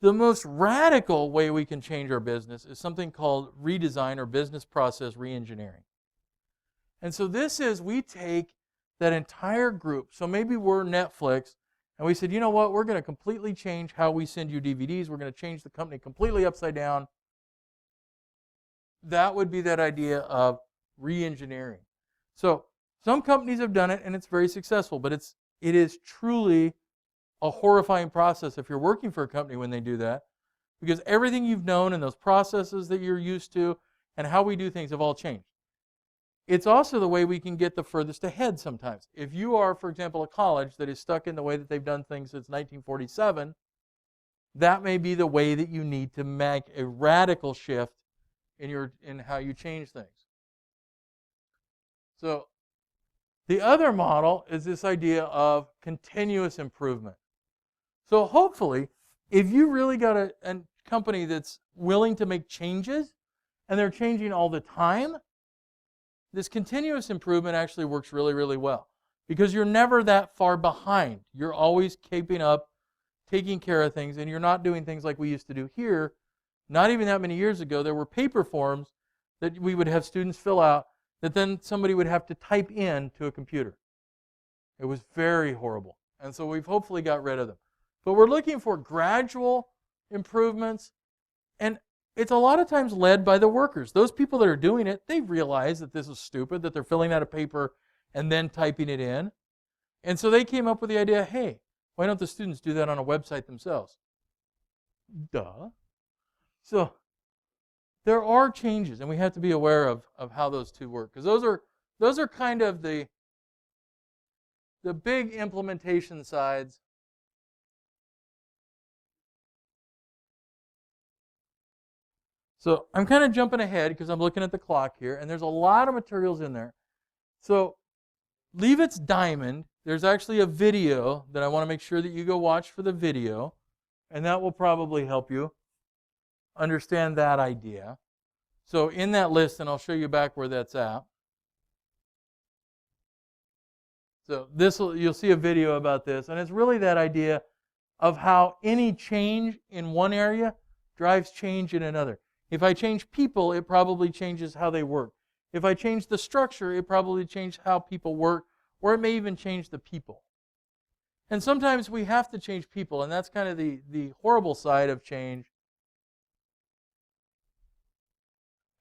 the most radical way we can change our business is something called redesign or business process reengineering. And so this is, we take that entire group. So maybe we're Netflix, and we said, you know what, we're going to completely change how we send you DVDs. We're going to change the company completely upside down. That would be that idea of re-engineering. So some companies have done it, and it's very successful, but it is truly a horrifying process if you're working for a company when they do that, because everything you've known and those processes that you're used to and how we do things have all changed. It's also the way we can get the furthest ahead sometimes. If you are, for example, a college that is stuck in the way that they've done things since 1947, that may be the way that you need to make a radical shift in how you change things. So the other model is this idea of continuous improvement. So hopefully, if you really got a company that's willing to make changes, and they're changing all the time, this continuous improvement actually works really, really well. Because you're never that far behind. You're always keeping up, taking care of things, and you're not doing things like we used to do here. Not even that many years ago, there were paper forms that we would have students fill out that then somebody would have to type in to a computer. It was very horrible. And so we've hopefully got rid of them. But we're looking for gradual improvements, and it's a lot of times led by the workers. Those people that are doing it, they realize that this is stupid, that they're filling out a paper and then typing it in. And so they came up with the idea, hey, why don't the students do that on a website themselves? Duh. So there are changes, and we have to be aware of how those two work. Because those are kind of the big implementation sides. So I'm kind of jumping ahead because I'm looking at the clock here, and there's a lot of materials in there. So Leavitt's Diamond, there's actually a video that I want to make sure that you go watch for the video, and that will probably help you. understand that idea. So in that list, and I'll show you back where that's at. So you'll see a video about this, and it's really that idea of how any change in one area drives change in another. If I change people, it probably changes how they work. If I change the structure, it probably changes how people work, or it may even change the people. And sometimes we have to change people, and that's kind of the horrible side of change.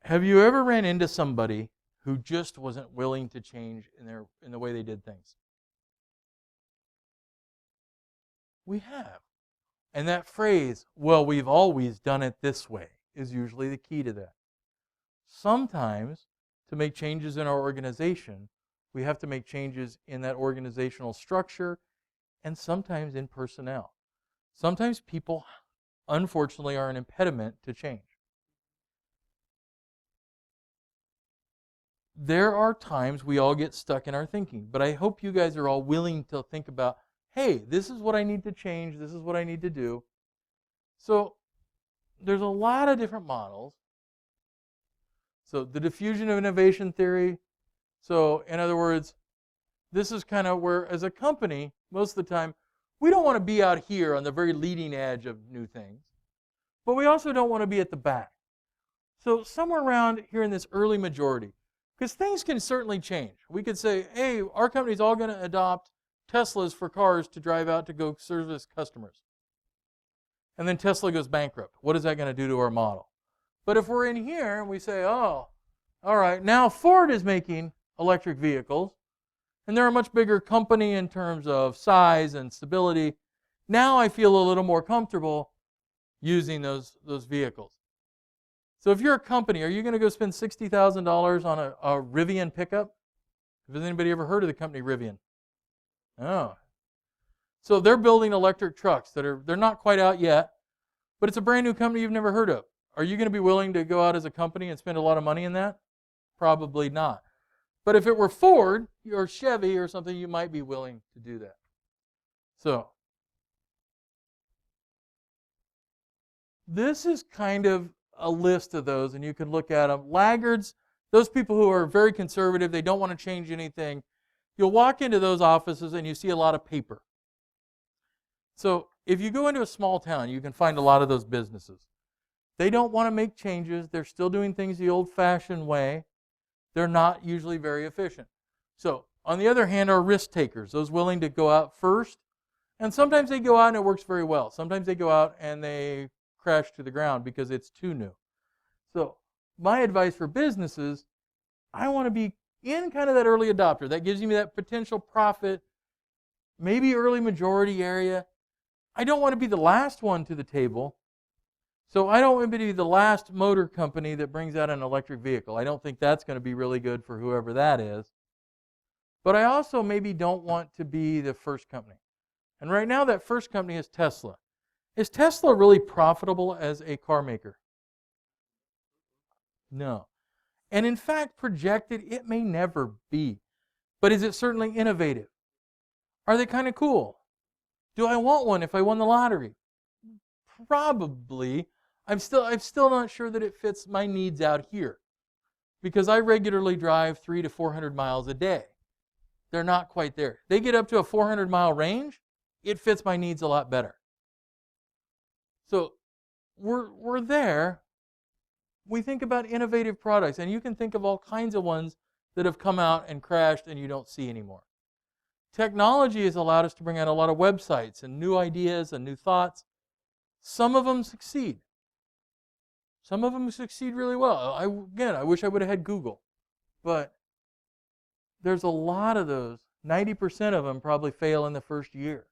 Have you ever ran into somebody who just wasn't willing to change in the way they did things? We have. And that phrase, well, we've always done it this way, is usually the key to that. Sometimes, to make changes in our organization, we have to make changes in that organizational structure, and sometimes in personnel. Sometimes people, unfortunately, are an impediment to change. There are times we all get stuck in our thinking, but I hope you guys are all willing to think about, hey, this is what I need to change, this is what I need to do. So there's a lot of different models. So the diffusion of innovation theory. So in other words, this is kind of where, as a company, most of the time, we don't want to be out here on the very leading edge of new things, but we also don't want to be at the back. So somewhere around here in this early majority, because things can certainly change. We could say, hey, our company's all going to adopt Teslas for cars to drive out to go service customers. And then Tesla goes bankrupt. What is that going to do to our model? But if we're in here and we say, oh, all right, now Ford is making electric vehicles, and they're a much bigger company in terms of size and stability. Now I feel a little more comfortable using those vehicles. So if you're a company, are you going to go spend $60,000 on a Rivian pickup? Has anybody ever heard of the company Rivian? Oh. So they're building electric trucks they're not quite out yet, but it's a brand new company you've never heard of. Are you going to be willing to go out as a company and spend a lot of money in that? Probably not. But if it were Ford or Chevy or something, you might be willing to do that. So this is kind of a list of those, and you can look at them. Laggards, those people who are very conservative, they don't want to change anything. You'll walk into those offices and you see a lot of paper. So if you go into a small town, you can find a lot of those businesses. They don't want to make changes. They're still doing things the old-fashioned way. They're not usually very efficient. So on the other hand are risk takers, those willing to go out first. And sometimes they go out and it works very well. Sometimes they go out and they crash to the ground because it's too new. So my advice for businesses, I want to be in kind of that early adopter. That gives me that potential profit, maybe early majority area. I don't want to be the last one to the table. So I don't want to be the last motor company that brings out an electric vehicle. I don't think that's going to be really good for whoever that is. But I also maybe don't want to be the first company. And right now that first company is Tesla. Is Tesla really profitable as a car maker? No. And in fact, projected, it may never be. But is it certainly innovative? Are they kind of cool? Do I want one if I won the lottery? Probably. I'm still not sure that it fits my needs out here, because I regularly drive 300 to 400 miles a day. They're not quite there. They get up to a 400-mile range, it fits my needs a lot better. So we're there. We think about innovative products, and you can think of all kinds of ones that have come out and crashed and you don't see anymore. Technology has allowed us to bring out a lot of websites and new ideas and new thoughts. Some of them succeed. Some of them succeed really well. I wish I would have had Google. But there's a lot of those. 90% of them probably fail in the first year.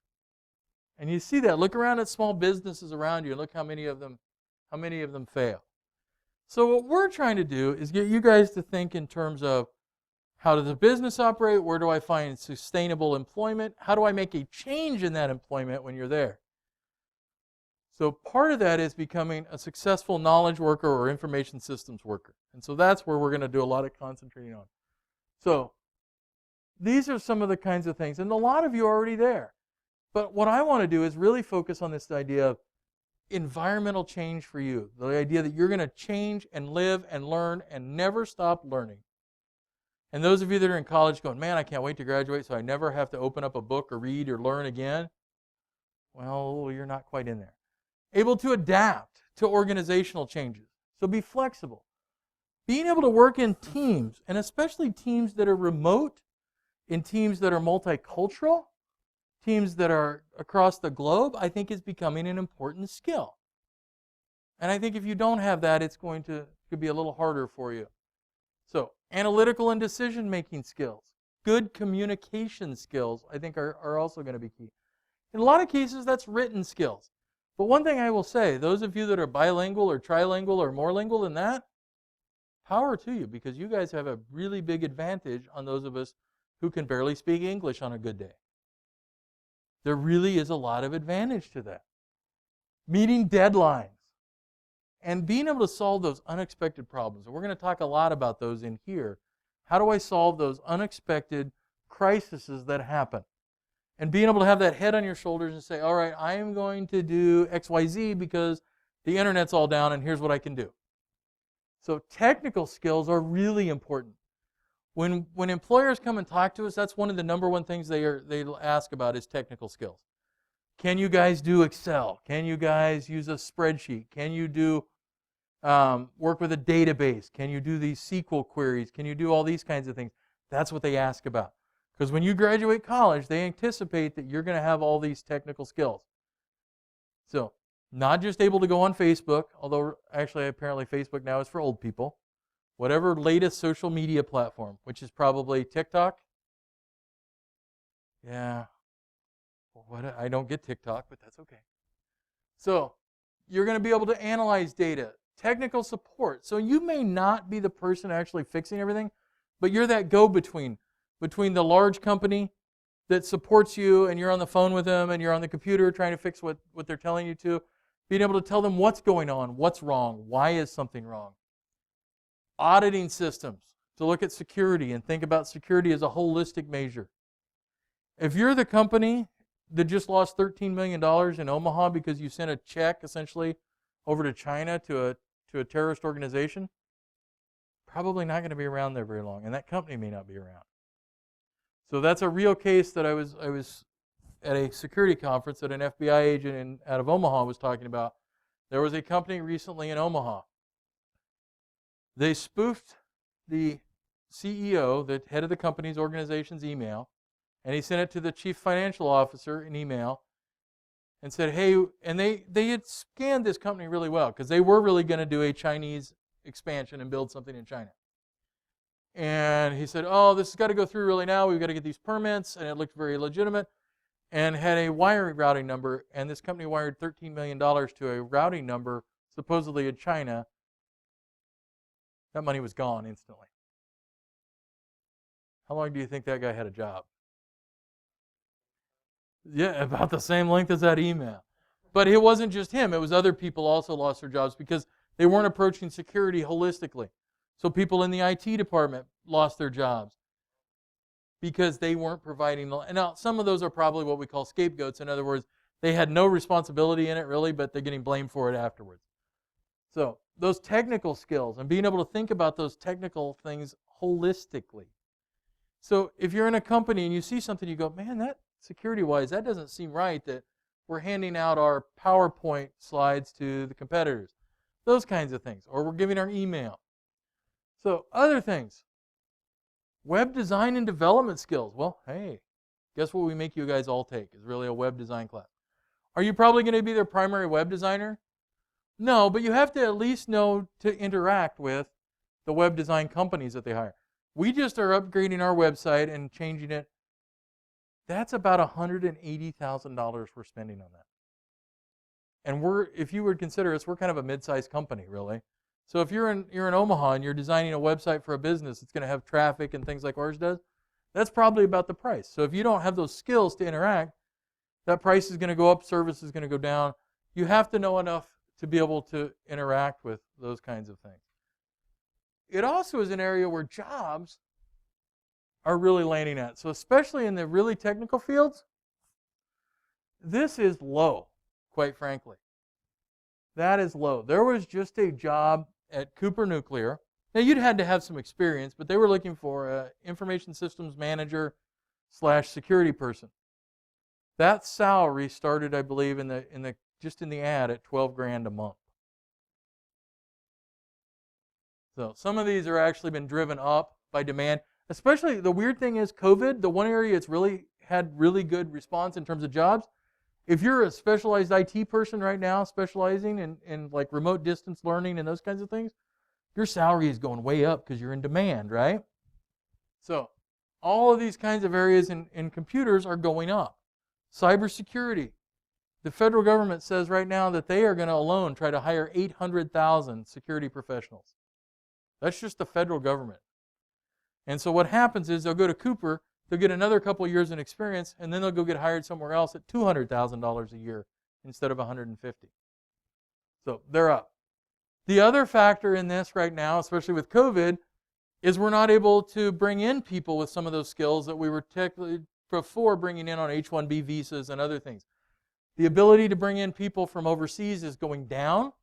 And you see that. Look around at small businesses around you and look how many of them fail. So what we're trying to do is get you guys to think in terms of, how does a business operate? Where do I find sustainable employment? How do I make a change in that employment when you're there? So part of that is becoming a successful knowledge worker or information systems worker. And so that's where we're going to do a lot of concentrating on. So these are some of the kinds of things. And a lot of you are already there. But what I want to do is really focus on this idea of, environmental change for you. The idea that you're going to change and live and learn and never stop learning. And those of you that are in college going, man, I can't wait to graduate so I never have to open up a book or read or learn again. Well, you're not quite in there. Able to adapt to organizational changes. So be flexible. Being able to work in teams, and especially teams that are remote, in teams that are multicultural, teams that are across the globe, I think is becoming an important skill. And I think if you don't have that, it's going to be a little harder for you. So, analytical and decision-making skills, good communication skills, I think are also going to be key. In a lot of cases, that's written skills. But one thing I will say, those of you that are bilingual or trilingual or more lingual than that, power to you, because you guys have a really big advantage on those of us who can barely speak English on a good day. There really is a lot of advantage to that. Meeting deadlines and being able to solve those unexpected problems. And we're going to talk a lot about those in here. How do I solve those unexpected crises that happen? And being able to have that head on your shoulders and say, all right, I am going to do XYZ because the internet's all down and here's what I can do. So technical skills are really important. When employers come and talk to us, that's one of the number one things they ask about is technical skills. Can you guys do Excel? Can you guys use a spreadsheet? Can you do work with a database? Can you do these SQL queries? Can you do all these kinds of things? That's what they ask about. Because when you graduate college, they anticipate that you're going to have all these technical skills. So, not just able to go on Facebook, although actually apparently Facebook now is for old people. Whatever latest social media platform, which is probably TikTok. Yeah. I don't get TikTok, but that's okay. So, you're going to be able to analyze data, technical support. So you may not be the person actually fixing everything, but you're that go-between between the large company that supports you and you're on the phone with them and you're on the computer trying to fix what they're telling you to, being able to tell them what's going on, what's wrong, why is something wrong. Auditing systems to look at security and think about security as a holistic measure. If you're the company that just lost $13 million in Omaha because you sent a check essentially over to China to a terrorist organization, probably not going to be around there very long, and that company may not be around. So that's a real case that I was at a security conference that an FBI agent out of Omaha was talking about. There was a company recently in Omaha. They spoofed the CEO, the head of the company's organization's email, and he sent it to the chief financial officer in email and said, hey, and they had scanned this company really well because they were really going to do a Chinese expansion and build something in China. And he said, oh, this has got to go through really now. We've got to get these permits, and it looked very legitimate, and had a wiring routing number, and this company wired $13 million to a routing number supposedly in China. That money was gone instantly. How long do you think that guy had a job? Yeah, about the same length as that email. But it wasn't just him. It was other people also lost their jobs because they weren't approaching security holistically. So people in the IT department lost their jobs because they weren't providing. And now some of those are probably what we call scapegoats. In other words, they had no responsibility in it really, but they're getting blamed for it afterwards. So those technical skills and being able to think about those technical things holistically. So if you're in a company and you see something, you go, man, that security-wise, that doesn't seem right that we're handing out our PowerPoint slides to the competitors. Those kinds of things. Or we're giving our email. So other things. Web design and development skills. Well, hey, guess what we make you guys all take is really a web design class. Are you probably going to be their primary web designer? No, but you have to at least know to interact with the web design companies that they hire. We just are upgrading our website and changing it. That's about $180,000 we're spending on that. And if you would consider us, we're kind of a mid-sized company, really. So if you're in Omaha and you're designing a website for a business that's going to have traffic and things like ours does, that's probably about the price. So if you don't have those skills to interact, that price is going to go up, service is going to go down. You have to know enough to be able to interact with those kinds of things. It also is an area where jobs are really landing at. So especially in the really technical fields, this is low, quite frankly. That is low. There was just a job at Cooper Nuclear. Now, you'd had to have some experience, but they were looking for an information systems manager / security person. That salary started, I believe, just in the ad at $12,000 a month. So some of these are actually been driven up by demand. Especially, the weird thing is COVID, the one area it's really had really good response in terms of jobs. If you're a specialized IT person right now, specializing in like remote distance learning and those kinds of things, your salary is going way up because you're in demand, right? So all of these kinds of areas in computers are going up. Cybersecurity. The federal government says right now that they are going to alone try to hire 800,000 security professionals. That's just the federal government. And so what happens is they'll go to Cooper, they'll get another couple of years in experience, and then they'll go get hired somewhere else at $200,000 a year instead of $150,000. So they're up. The other factor in this right now, especially with COVID, is we're not able to bring in people with some of those skills that we were technically before bringing in on H-1B visas and other things. The ability to bring in people from overseas is going down.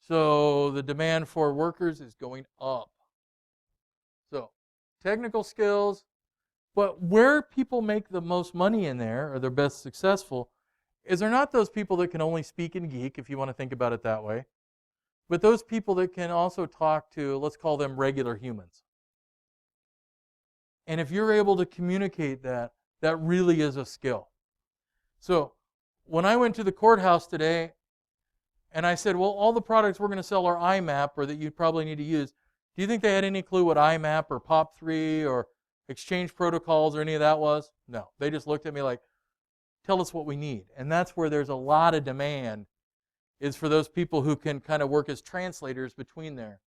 So the demand for workers is going up. So technical skills, but where people make the most money in there, or they're best successful, is they're not those people that can only speak and geek, if you want to think about it that way, but those people that can also talk to, let's call them regular humans. And if you're able to communicate that, that really is a skill. So when I went to the courthouse today, and I said, well, all the products we're going to sell are IMAP, or that you probably need to use. Do you think they had any clue what IMAP or POP3 or Exchange Protocols or any of that was? No. They just looked at me like, tell us what we need. And that's where there's a lot of demand, is for those people who can kind of work as translators between there.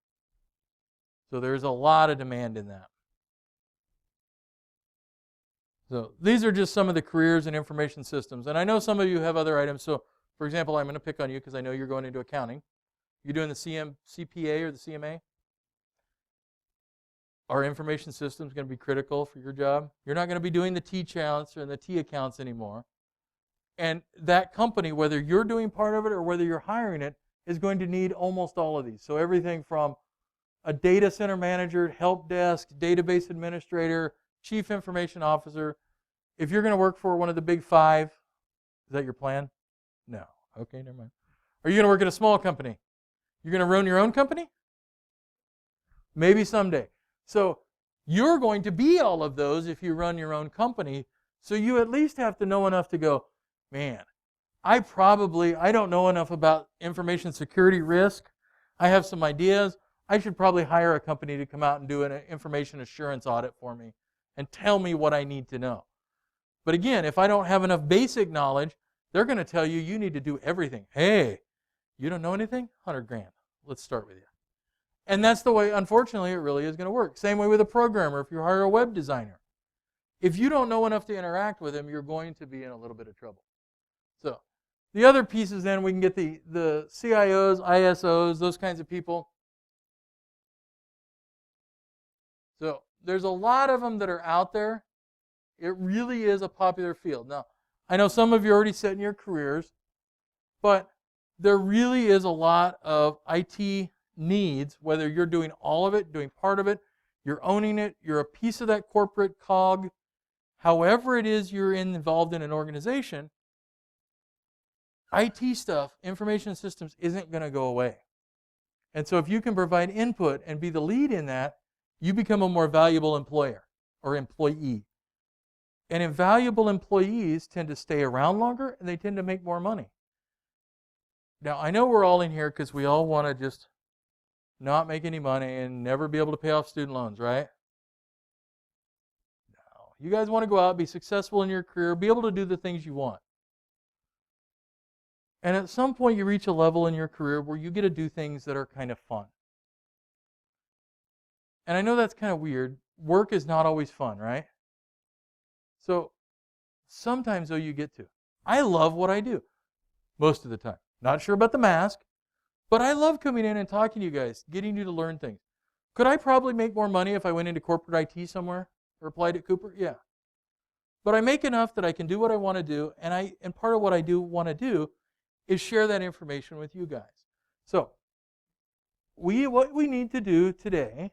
So there's a lot of demand in that. So these are just some of the careers in information systems. And I know some of you have other items. So, for example, I'm going to pick on you because I know you're going into accounting. You're doing the CPA or the CMA? Are information systems going to be critical for your job? You're not going to be doing the T accounts and the T accounts anymore. And that company, whether you're doing part of it or whether you're hiring it, is going to need almost all of these. So everything from a data center manager, help desk, database administrator, chief information officer. If you're going to work for one of the big five, is that your plan? No. Okay, never mind. Are you going to work at a small company? You're going to run your own company? Maybe someday. So you're going to be all of those if you run your own company. So you at least have to know enough to go, man, I don't know enough about information security risk. I have some ideas. I should probably hire a company to come out and do an information assurance audit for me and tell me what I need to know. But again, if I don't have enough basic knowledge, they're going to tell you, you need to do everything. Hey, you don't know anything? $100,000. Let's start with you. And that's the way, unfortunately, it really is going to work. Same way with a programmer if you hire a web designer. If you don't know enough to interact with them, you're going to be in a little bit of trouble. So the other pieces then, we can get the CIOs, ISOs, those kinds of people. So there's a lot of them that are out there. It really is a popular field. Now, I know some of you are already set in your careers, but there really is a lot of IT needs, whether you're doing all of it, doing part of it, you're owning it, you're a piece of that corporate cog, however it is you're involved in an organization, IT stuff, information systems, isn't going to go away. And so if you can provide input and be the lead in that, you become a more valuable employer or employee. And invaluable employees tend to stay around longer, and they tend to make more money. Now, I know we're all in here because we all want to just not make any money and never be able to pay off student loans, right? No. You guys want to go out, be successful in your career, be able to do the things you want. And at some point, you reach a level in your career where you get to do things that are kind of fun. And I know that's kind of weird. Work is not always fun, right? So sometimes, though, you get to. I love what I do most of the time. Not sure about the mask, but I love coming in and talking to you guys, getting you to learn things. Could I probably make more money if I went into corporate IT somewhere or applied at Cooper? Yeah. But I make enough that I can do what I want to do, and part of what I do want to do is share that information with you guys. So, what we need to do today,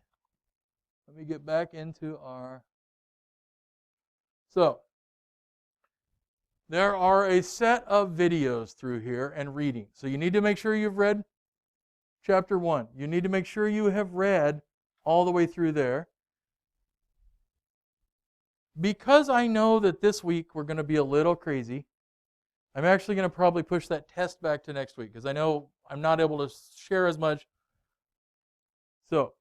let me get back into our... So, there are a set of videos through here and reading. So you need to make sure you've read chapter 1. You need to make sure you have read all the way through there. Because I know that this week we're going to be a little crazy, I'm actually going to probably push that test back to next week because I know I'm not able to share as much. So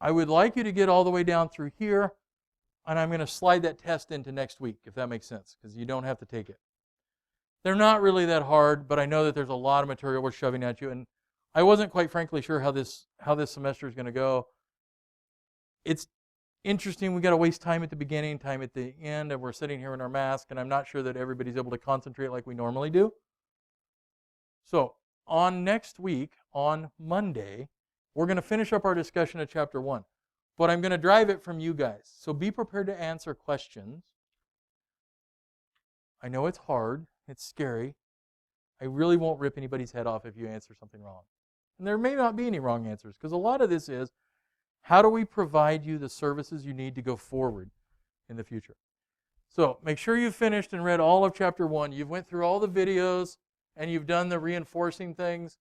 I would like you to get all the way down through here, and I'm going to slide that test into next week, if that makes sense, because you don't have to take it. They're not really that hard, but I know that there's a lot of material we're shoving at you, and I wasn't quite frankly sure how this semester is going to go. It's interesting. We got to waste time at the beginning, time at the end, and we're sitting here in our mask, and I'm not sure that everybody's able to concentrate like we normally do. So on next week, on Monday, we're going to finish up our discussion of chapter 1. But I'm going to drive it from you guys. So be prepared to answer questions. I know it's hard. It's scary. I really won't rip anybody's head off if you answer something wrong. And there may not be any wrong answers, because a lot of this is, how do we provide you the services you need to go forward in the future? So make sure you've finished and read all of chapter 1. You've went through all the videos, and you've done the reinforcing things.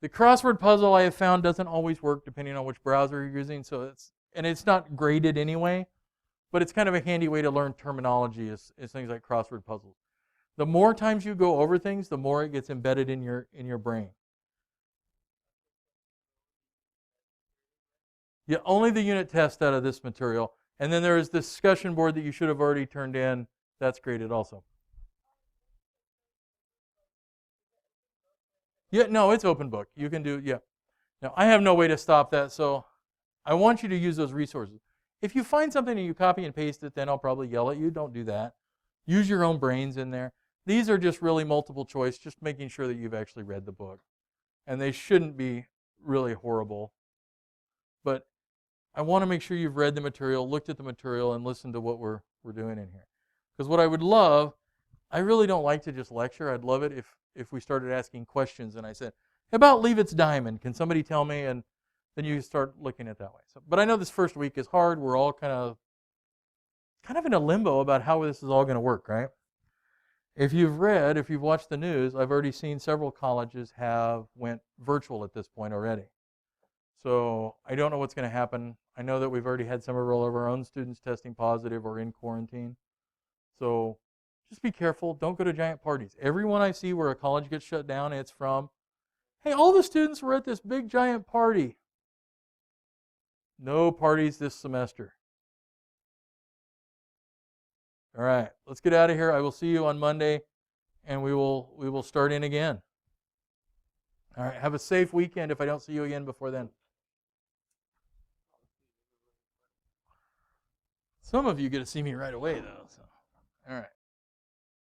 The crossword puzzle I have found doesn't always work depending on which browser you're using, and it's not graded anyway, but it's kind of a handy way to learn terminology is things like crossword puzzles. The more times you go over things, the more it gets embedded in your brain. Yeah, only the unit test out of this material. And then there is this discussion board that you should have already turned in. That's graded also. Yeah, no, it's open book. You can do, yeah. Now, I have no way to stop that, so I want you to use those resources. If you find something and you copy and paste it, then I'll probably yell at you. Don't do that. Use your own brains in there. These are just really multiple choice, just making sure that you've actually read the book. And they shouldn't be really horrible. But I want to make sure you've read the material, looked at the material, and listened to what we're doing in here. Because what I would love, I really don't like to just lecture. I'd love it if we started asking questions and I said, how about Leavitt's diamond? Can somebody tell me? And then you start looking at it that way. So, but I know this first week is hard. We're all kind of in a limbo about how this is all going to work, right? If you've watched the news, I've already seen several colleges have went virtual at this point already. So I don't know what's going to happen. I know that we've already had some of our own students testing positive or in quarantine. So just be careful. Don't go to giant parties. Everyone I see where a college gets shut down, it's from, hey, all the students were at this big giant party. No parties this semester. All right, let's get out of here. I will see you on Monday, and we will start in again. All right, have a safe weekend if I don't see you again before then. Some of you get to see me right away, though. So. All right.